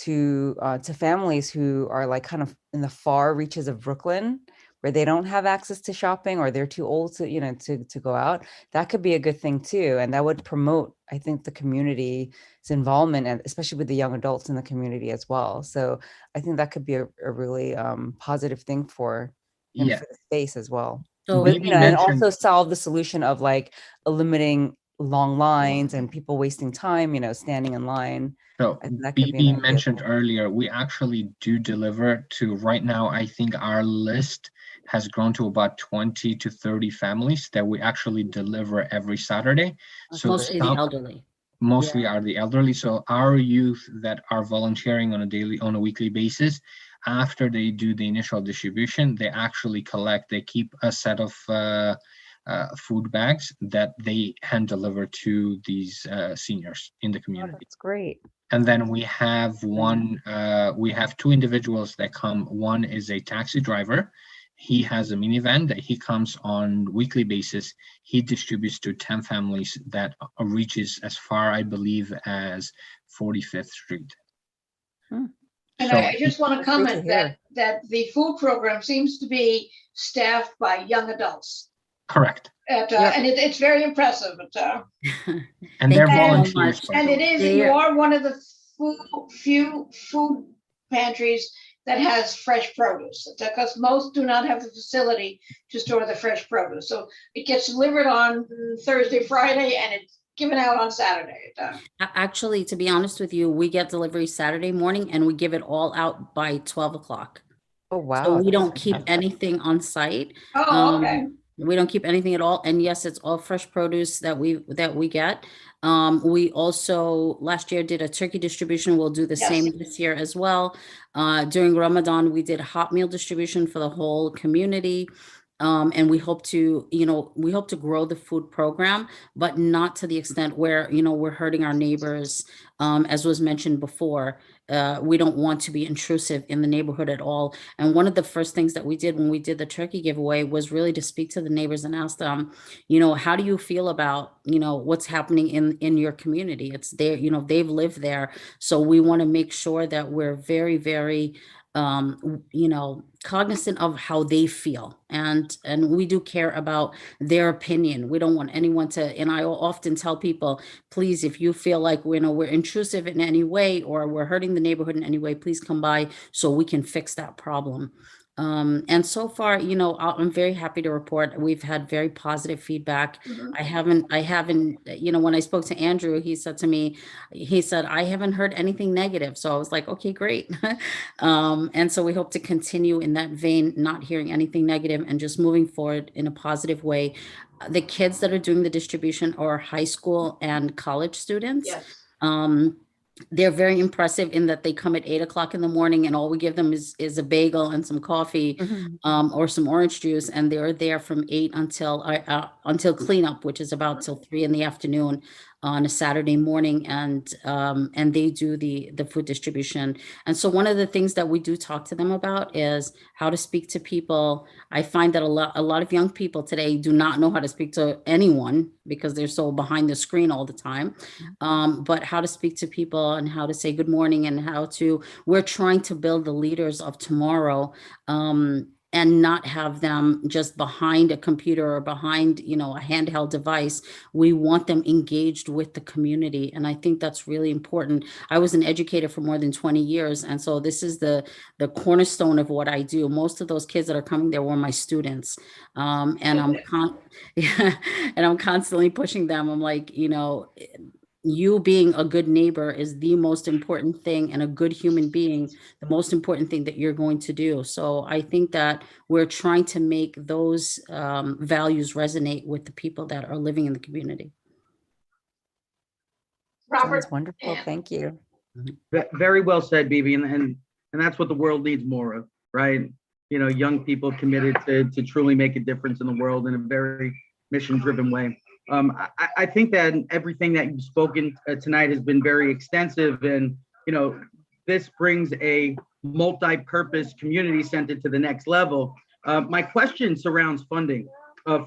to families who are kind of in the far reaches of Brooklyn, where they don't have access to shopping, or they're too old to, to go out. That could be a good thing too. And that would promote, I think, the community's involvement, and especially with the young adults in the community as well. So I think that could be a really positive thing for him, Yeah. for the space as well. So But, Maybe and mention- also solve the solution of limiting long lines and people wasting time, standing in line. So That could be an BB idea. mentioned earlier, we actually do deliver to, right now, I think our list has grown to about 20 to 30 families that we actually deliver every Saturday. So mostly the elderly. mostly are the elderly. So our youth that are volunteering on a weekly basis, after they do the initial distribution, they actually collect, they keep a set of food bags that they hand deliver to these seniors in the Oh, community. that's great. And then we have we have 2 individuals that come. One is a taxi driver. He has a minivan that he comes on weekly basis. He distributes to 10 families that reaches as far, I believe, as 45th Street. And So I just want to That's great to comment hear. that the food program seems to be staffed by young adults. correct. And Yep. it's very impressive. And they're Thank you so volunteers, much. by And the it way. is, They you are- are one of the few food pantries that has fresh produce, because most do not have the facility to store the fresh produce. So it gets delivered on Thursday, Friday, and it's given out on Saturday. Actually, to be honest with you, we get delivery Saturday morning and we give it all out by 12 o'clock. Oh, wow. So we that's don't keep fantastic. anything on site. Oh, okay. We don't keep anything at all. And yes, it's all fresh produce that we get. We also last year did a turkey distribution. We'll do the Yes. same this year as well. During Ramadan, we did hot meal distribution for the whole community. And we hope to, grow the food program, but not to the extent where, we're hurting our neighbors. As was mentioned before, we don't want to be intrusive in the neighborhood at all. And one of the first things that we did when we did the turkey giveaway was really to speak to the neighbors and ask them, how do you feel about, what's happening in your community? It's there, they've lived there. So we want to make sure that we're very, very, cognizant of how they feel. And we do care about their opinion. We don't want anyone to, and I often tell people, please, if you feel like we're intrusive in any way or we're hurting the neighborhood in any way, please come by so we can fix that problem. And so far, I'm very happy to report we've had very positive feedback. Mhm. I haven't, when I spoke to Andrew, he said to me, I haven't heard anything negative. So I was like, okay, great. And so we hope to continue in that vein, not hearing anything negative and just moving forward in a positive way. The kids that are doing the distribution are high school and college students. Yes. They're very impressive in that they come at 8 o'clock in the morning and all we give them is a bagel and some coffee, or some orange juice. And they're there from 8 until cleanup, which is about till 3 in the afternoon on a Saturday morning. And they do the food distribution. And so one of the things that we do talk to them about is how to speak to people. I find that a lot of young people today do not know how to speak to anyone because they're so behind the screen all the time. But how to speak to people and how to say good morning and we're trying to build the leaders of tomorrow. and not have them just behind a computer or behind, you know, a handheld device. We want them engaged with the community. And I think that's really important. I was an educator for more than 20 years. And so this is the cornerstone of what I do. Most of those kids that are coming there were my students. And yeah, and I'm constantly pushing them. I'm like, you know, you being a good neighbor is the most important thing, and a good human being, the most important thing that you're going to do. So I think that we're trying to make those values resonate with the people that are living in the community. Robert, Sounds wonderful. and Thank you. Very well said, Bibi, and that's what the world needs more of, right? You know, young people committed to truly make a difference in the world in a very mission-driven way. I think that everything that you've spoken tonight has been very extensive, and you know, this brings a multi-purpose community center to the next level. My question surrounds funding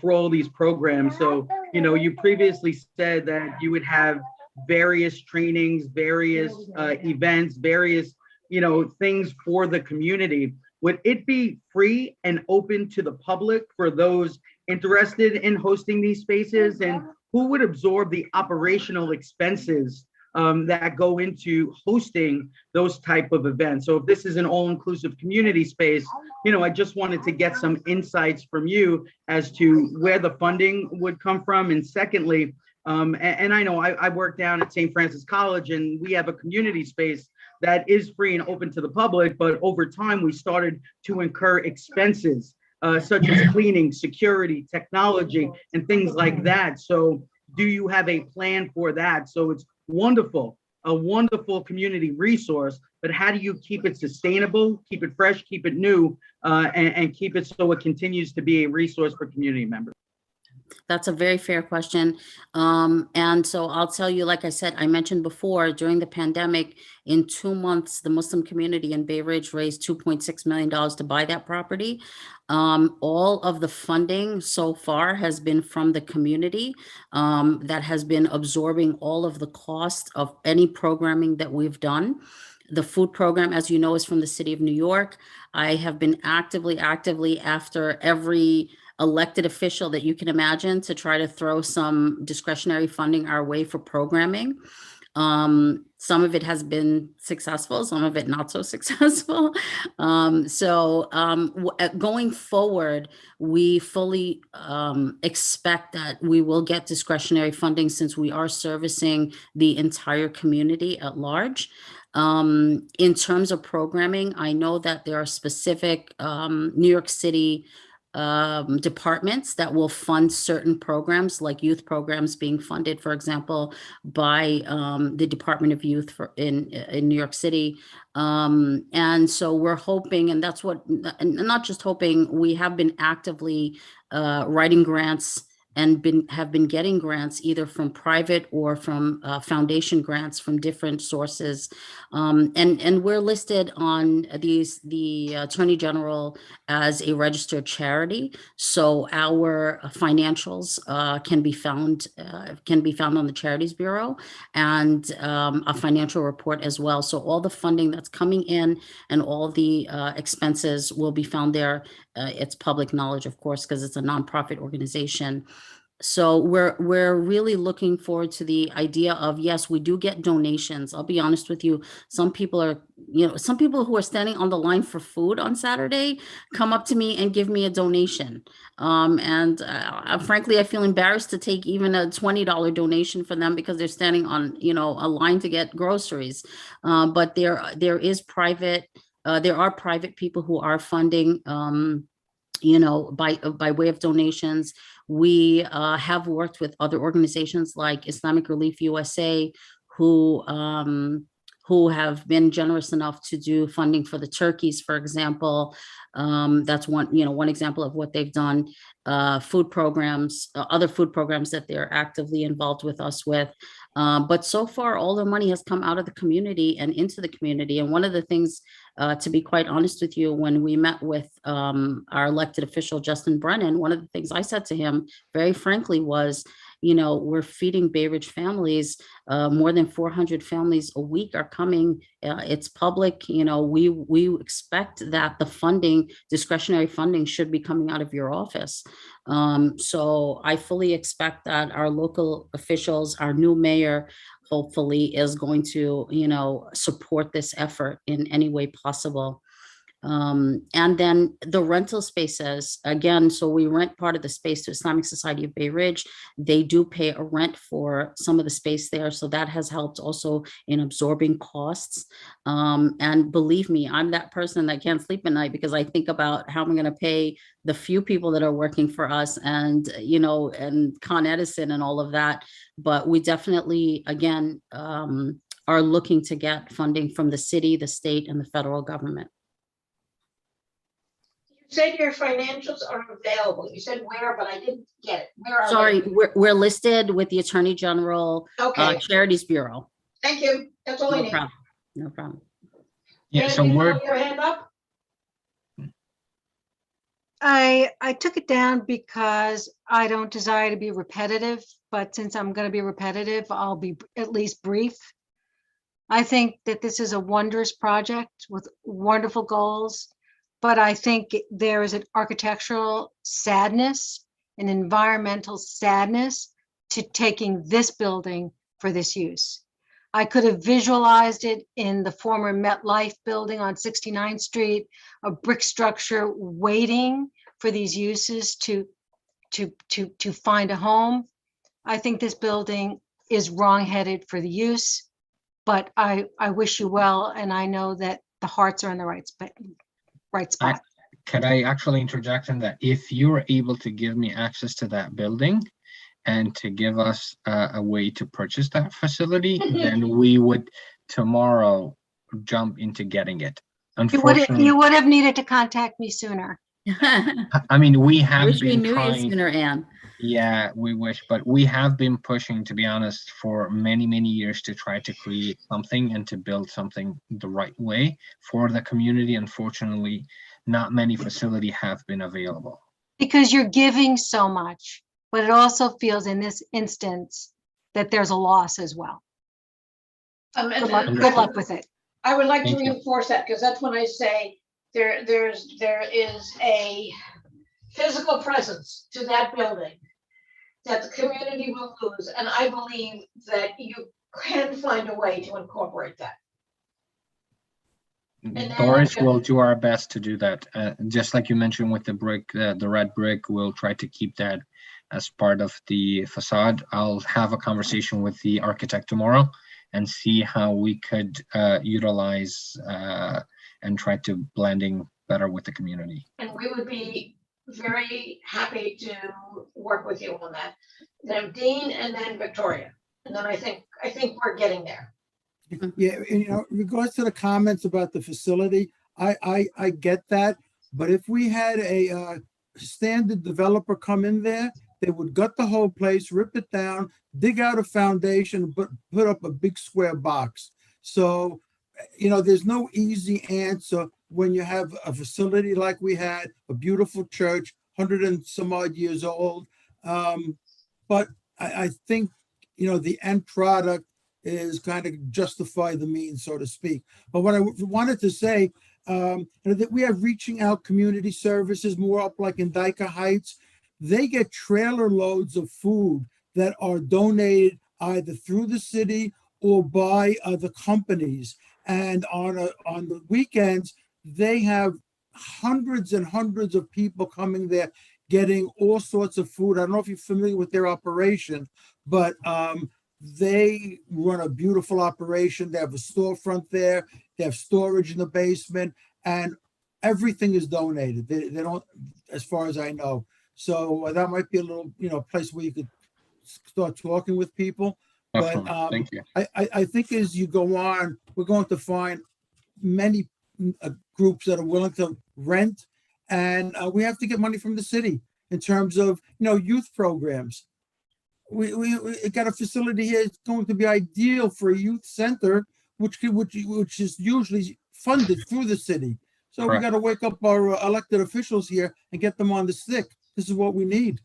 for all these programs. So, you know, you previously said that you would have various trainings, various events, various, you know, things for the community. Would it be free and open to the public for those interested in hosting these spaces? And who would absorb the operational expenses that go into hosting those type of events? So if this is an all-inclusive community space, you know, I just wanted to get some insights from you as to where the funding would come from. And secondly, and I know I work down at St. Francis College, and we have a community space that is free and open to the public, but over time we started to incur expenses such as cleaning, security, technology, and things like that. So do you have a plan for that? So it's wonderful, a wonderful community resource, but how do you keep it sustainable, keep it fresh, keep it new, and keep it so it continues to be a resource for community members? That's a very fair question. And so I'll tell you, like I said, I mentioned before, during the pandemic, in 2 months, the Muslim community in Bay Ridge raised $2.6 million to buy that property. All of the funding so far has been from the community that has been absorbing all of the cost of any programming that we've done. The food program, as you know, is from the city of New York. I have been actively after every elected official that you can imagine to try to throw some discretionary funding our way for programming. Some of it has been successful, some of it not so successful. Going forward, we fully expect that we will get discretionary funding since we are servicing the entire community at large. In terms of programming, I know that there are specific New York City departments that will fund certain programs, like youth programs being funded, for example, by the Department of Youth in New York City. And so we're hoping, and that's what, and not just hoping, we have been actively writing grants and have been getting grants either from private or from foundation grants from different sources. And we're listed on the Attorney General as a registered charity. So our financials can be found on the Charities Bureau, and a financial report as well. So all the funding that's coming in and all the expenses will be found there. It's public knowledge, of course, because it's a nonprofit organization. So we're really looking forward to the idea of, yes, we do get donations. I'll be honest with you. Some people who are standing on the line for food on Saturday come up to me and give me a donation. Frankly, I feel embarrassed to take even a $20 donation for them because they're standing on, a line to get groceries. But there are private people who are funding, by way of donations. We have worked with other organizations like Islamic Relief USA, who have been generous enough to do funding for the turkeys, for example. That's one example of what they've done. Food programs, other food programs that they're actively involved with us with. But so far, all the money has come out of the community and into the community. And one of the things, to be quite honest with you, when we met with our elected official, Justin Brennan, one of the things I said to him very frankly was, we're feeding Bay Ridge families. More than 400 families a week are coming. It's public. We expect that the funding, discretionary funding, should be coming out of your office. So I fully expect that our local officials, our new mayor, hopefully is going to, support this effort in any way possible. And then the rental spaces, again, so we rent part of the space to Islamic Society of Bay Ridge. They do pay a rent for some of the space there. So that has helped also in absorbing costs. And believe me, I'm that person that can't sleep at night because I think about how I'm going to pay the few people that are working for us and, and Con Edison and all of that. But we definitely, again, are looking to get funding from the city, the state, and the federal government. You said your financials are available. You said where, but I didn't get it. Where are Sorry, they? we're listed with the Attorney General Okay, Charities Bureau. thank you. That's all I No need. problem. No problem. Yeah, Dan, so you we're, have your hand up? I took it down because I don't desire to be repetitive, but since I'm going to be repetitive, I'll be at least brief. I think that this is a wondrous project with wonderful goals, but I think there is an architectural sadness, an environmental sadness to taking this building for this use. I could have visualized it in the former MetLife building on 69th Street, a brick structure waiting for these uses to find a home. I think this building is wrong-headed for the use, but I wish you well, and I know that the hearts are in the right spot. could I actually interject in that if you're able to give me access to that building and to give us a way to purchase that facility, then we would tomorrow jump into getting it. Unfortunately, You would have needed to contact me sooner. I mean, we have Wish we been knew you trying. sooner, Anne. Yeah, we wish, but we have been pushing, to be honest, for many, many years to try to create something and to build something the right way for the community. Unfortunately, not many facilities have been available. Because you're giving so much, but it also feels in this instance that there's a loss as well. Good luck with it. I would like to Thank you. reinforce that because that's when I say there is a physical presence to that building that the community will lose. And I believe that you can find a way to incorporate that. then Doris I- will do our best to do that. Just like you mentioned with the brick, the red brick, we'll try to keep that as part of the facade. I'll have a conversation with the architect tomorrow and see how we could utilize and try to blending better with the community. And we would be very happy to work with you on that. Then Dean and then Victoria. And then I think we're getting there. Yeah, and, in regards to the comments about the facility, I get that. But if we had a standard developer come in there, they would gut the whole place, rip it down, dig out a foundation, but put up a big square box. So, there's no easy answer when you have a facility like we had, a beautiful church, 100 and some odd years old. But I think, the end product is kind of justify the means, so to speak. But what I wanted to say, that we have reaching out community services more up like in Dyker Heights. They get trailer loads of food that are donated either through the city or by other companies. And on the weekends, they have hundreds and hundreds of people coming there getting all sorts of food. I don't know if you're familiar with their operation, but they run a beautiful operation. They have a storefront there. They have storage in the basement, and everything is donated. They don't, as far as I know. So that might be a little, place where you could start talking with people. But Thank you. I think as you go on, we're going to find many groups that are willing to rent, and we have to get money from the city in terms of, youth programs. We got a facility here. It's going to be ideal for a youth center, which is usually funded through the city. So Correct. we got to wake up our elected officials here and get them on the stick. This is what we need.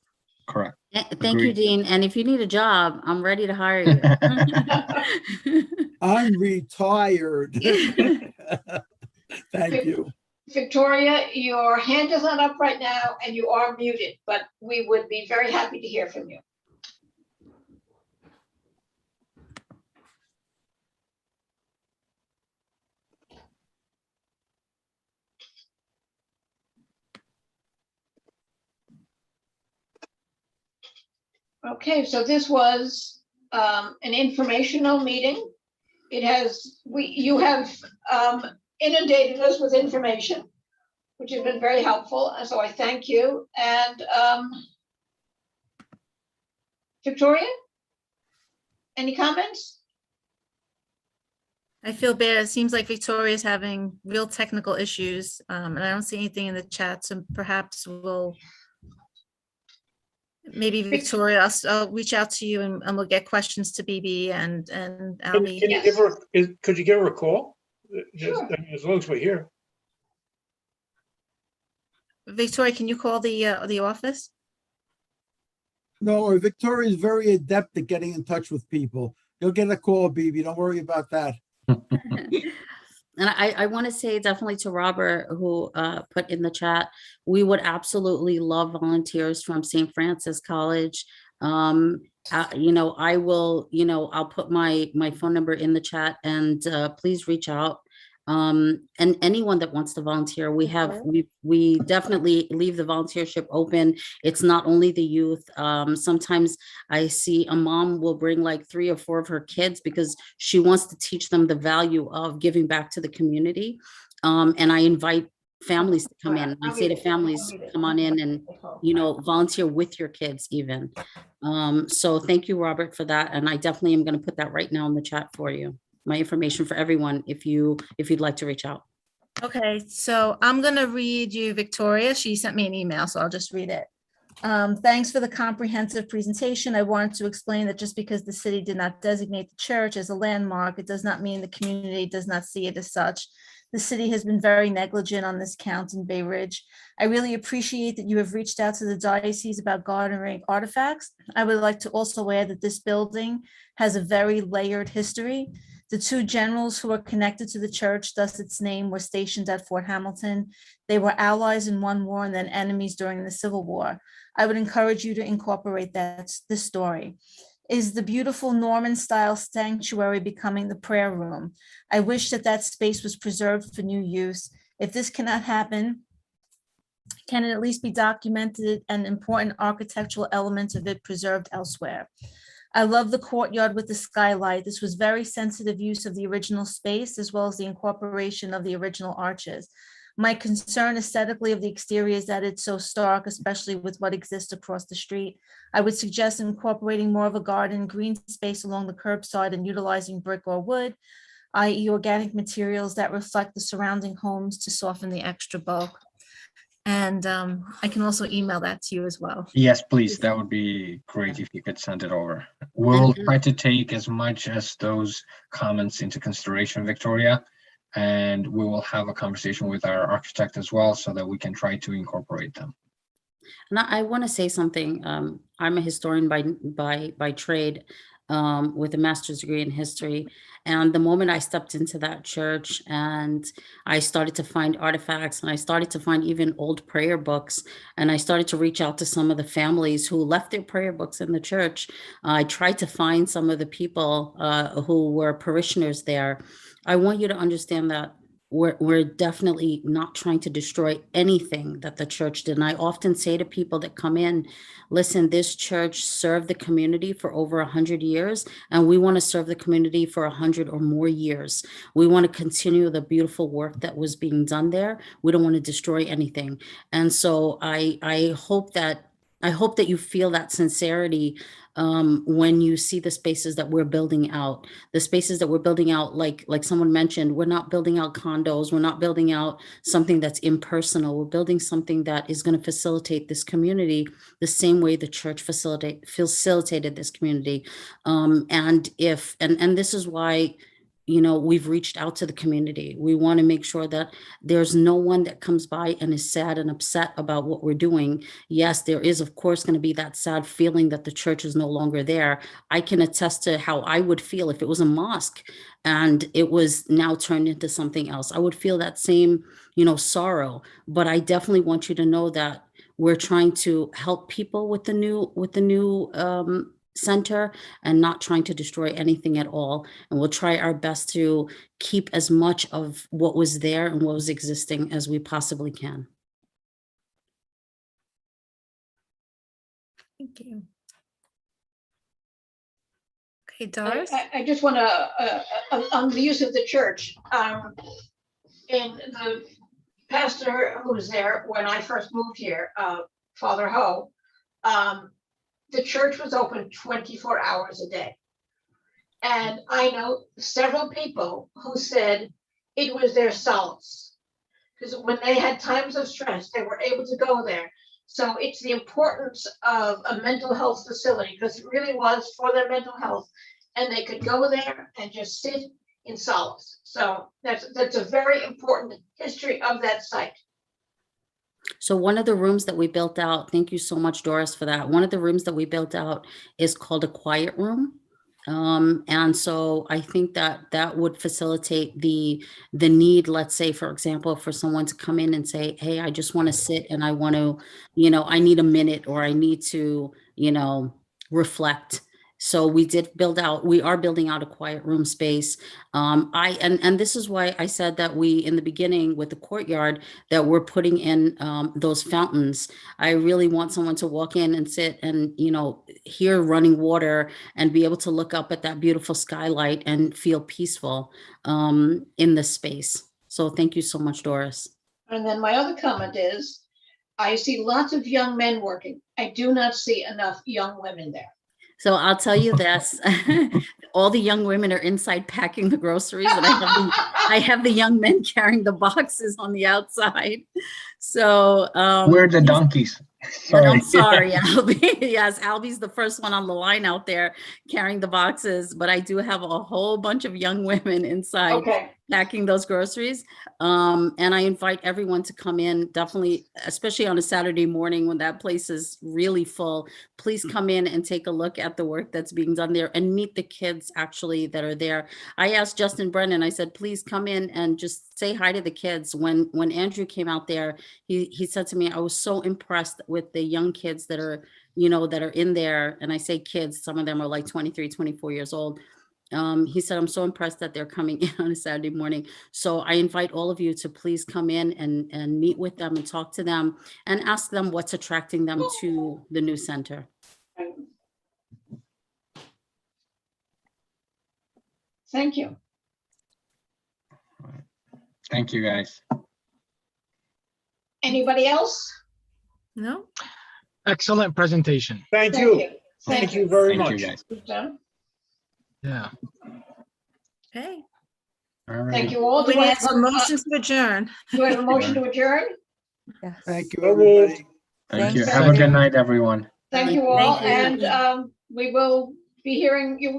Correct. Thank you, Agreed. Dean. And if you need a job, I'm ready to hire you. I'm retired. Thank you. Victoria, your hand is not up right now and you are muted, but we would be very happy to hear from you. Okay, so this was an informational meeting. You have inundated us with information, which has been very helpful, and so I thank you. And Victoria, any comments? I feel bad. It seems like Victoria's having real technical issues, and I don't see anything in the chat, so perhaps maybe Victoria, I'll reach out to you and we'll get questions to BB and Albie. Can you give her, could you give her a call? Just, I mean, as long as we're here. Victoria, can you call the office? No, Victoria is very adept at getting in touch with people. You'll get a call, BB. Don't worry about that. And I want to say definitely to Robert, who put in the chat, we would absolutely love volunteers from St. Francis College. I will, I'll put my phone number in the chat, and please reach out. And anyone that wants to volunteer, we definitely leave the volunteership open. It's not only the youth. Sometimes I see a mom will bring like 3 or 4 of her kids because she wants to teach them the value of giving back to the community. And I invite families to come in. I say to families, come on in and, volunteer with your kids even. So thank you, Robert, for that. And I definitely am going to put that right now in the chat for you. My information for everyone, if you'd like to reach out. Okay, so I'm gonna read you Victoria. She sent me an email, so I'll just read it. Thanks for the comprehensive presentation. I wanted to explain that just because the city did not designate the church as a landmark, it does not mean the community does not see it as such. The city has been very negligent on this count in Bay Ridge. I really appreciate that you have reached out to the diocese about garnering artifacts. I would like to also add that this building has a very layered history. The 2 generals who are connected to the church, thus its name, were stationed at Fort Hamilton. They were allies in one war and then enemies during the Civil War. I would encourage you to incorporate this story. Is the beautiful Norman-style sanctuary becoming the prayer room? I wish that space was preserved for new use. If this cannot happen, can it at least be documented and important architectural elements of it preserved elsewhere? I love the courtyard with the skylight. This was very sensitive use of the original space as well as the incorporation of the original arches. My concern aesthetically of the exterior is that it's so stark, especially with what exists across the street. I would suggest incorporating more of a garden, green space along the curbside and utilizing brick or wood, i.e. organic materials that reflect the surrounding homes to soften the extra bulk. And I can also email that to you as well. Yes, please. That would be great if you could send it over. We'll try to take as much as those comments into consideration, Victoria, and we will have a conversation with our architect as well so that we can try to incorporate them. And I want to say something. I'm a historian by trade, with a master's degree in history. And the moment I stepped into that church and I started to find artifacts and I started to find even old prayer books, and I started to reach out to some of the families who left their prayer books in the church. I tried to find some of the people who were parishioners there. I want you to understand that we're definitely not trying to destroy anything that the church did. And I often say to people that come in, listen, this church served the community for over 100 years, and we want to serve the community for 100 or more years. We want to continue the beautiful work that was being done there. We don't want to destroy anything. And so I hope that you feel that sincerity when you see the spaces that we're building out. The spaces that we're building out, like someone mentioned, we're not building out condos. We're not building out something that's impersonal. We're building something that is going to facilitate this community the same way the church facilitated this community. And this is why we've reached out to the community. We want to make sure that there's no one that comes by and is sad and upset about what we're doing. Yes, there is, of course, going to be that sad feeling that the church is no longer there. I can attest to how I would feel if it was a mosque and it was now turned into something else. I would feel that same, sorrow. But I definitely want you to know that we're trying to help people with the new center and not trying to destroy anything at all. And we'll try our best to keep as much of what was there and what was existing as we possibly can. Thank you. Okay, Doris? I just want to, on the use of the church, and the pastor who was there when I first moved here, Father Ho, the church was open 24 hours a day. And I know several people who said it was their solace. Because when they had times of stress, they were able to go there. So it's the importance of a mental health facility, because it really was for their mental health. And they could go there and just sit in solace. So that's a very important history of that site. So one of the rooms that we built out, thank you so much, Doris, for that. One of the rooms that we built out is called a quiet room. And so I think that would facilitate the need, let's say, for example, for someone to come in and say, hey, I just want to sit and I want to, I need a minute, or I need to, reflect. So we are building out a quiet room space. And this is why I said that we, in the beginning with the courtyard, that we're putting in those fountains. I really want someone to walk in and sit and, hear running water and be able to look up at that beautiful skylight and feel peaceful in this space. So thank you so much, Doris. And then my other comment is, I see lots of young men working. I do not see enough young women there. So I'll tell you this, all the young women are inside packing the groceries, and I have the young men carrying the boxes on the outside. So we're the donkeys. But I'm sorry, Albie. Yes, Albie's the first one on the line out there carrying the boxes, but I do have a whole bunch of young women inside packing those groceries. And I invite everyone to come in, definitely, especially on a Saturday morning when that place is really full. Please come in and take a look at the work that's being done there and meet the kids actually that are there. I asked Justin Brennan, I said, please come in and just say hi to the kids. When Andrew came out there, he said to me, I was so impressed with the young kids that are, that are in there. And I say kids, some of them are like 23, 24 years old. He said, I'm so impressed that they're coming in on a Saturday morning. So I invite all of you to please come in and meet with them and talk to them and ask them what's attracting them to the new center. Thank you. Thank you, guys. Anybody else? No? Excellent presentation. Thank you. Thank you very much. Thank you, guys. Yeah. Okay. All right. Thank you all. We Do I need have a motion to adjourn. Do I have a motion to adjourn? Yes. Thank you, So moved. everybody. Thank you. Thanks. Have a good night, everyone. Thank you all, Thank you. and we will be hearing you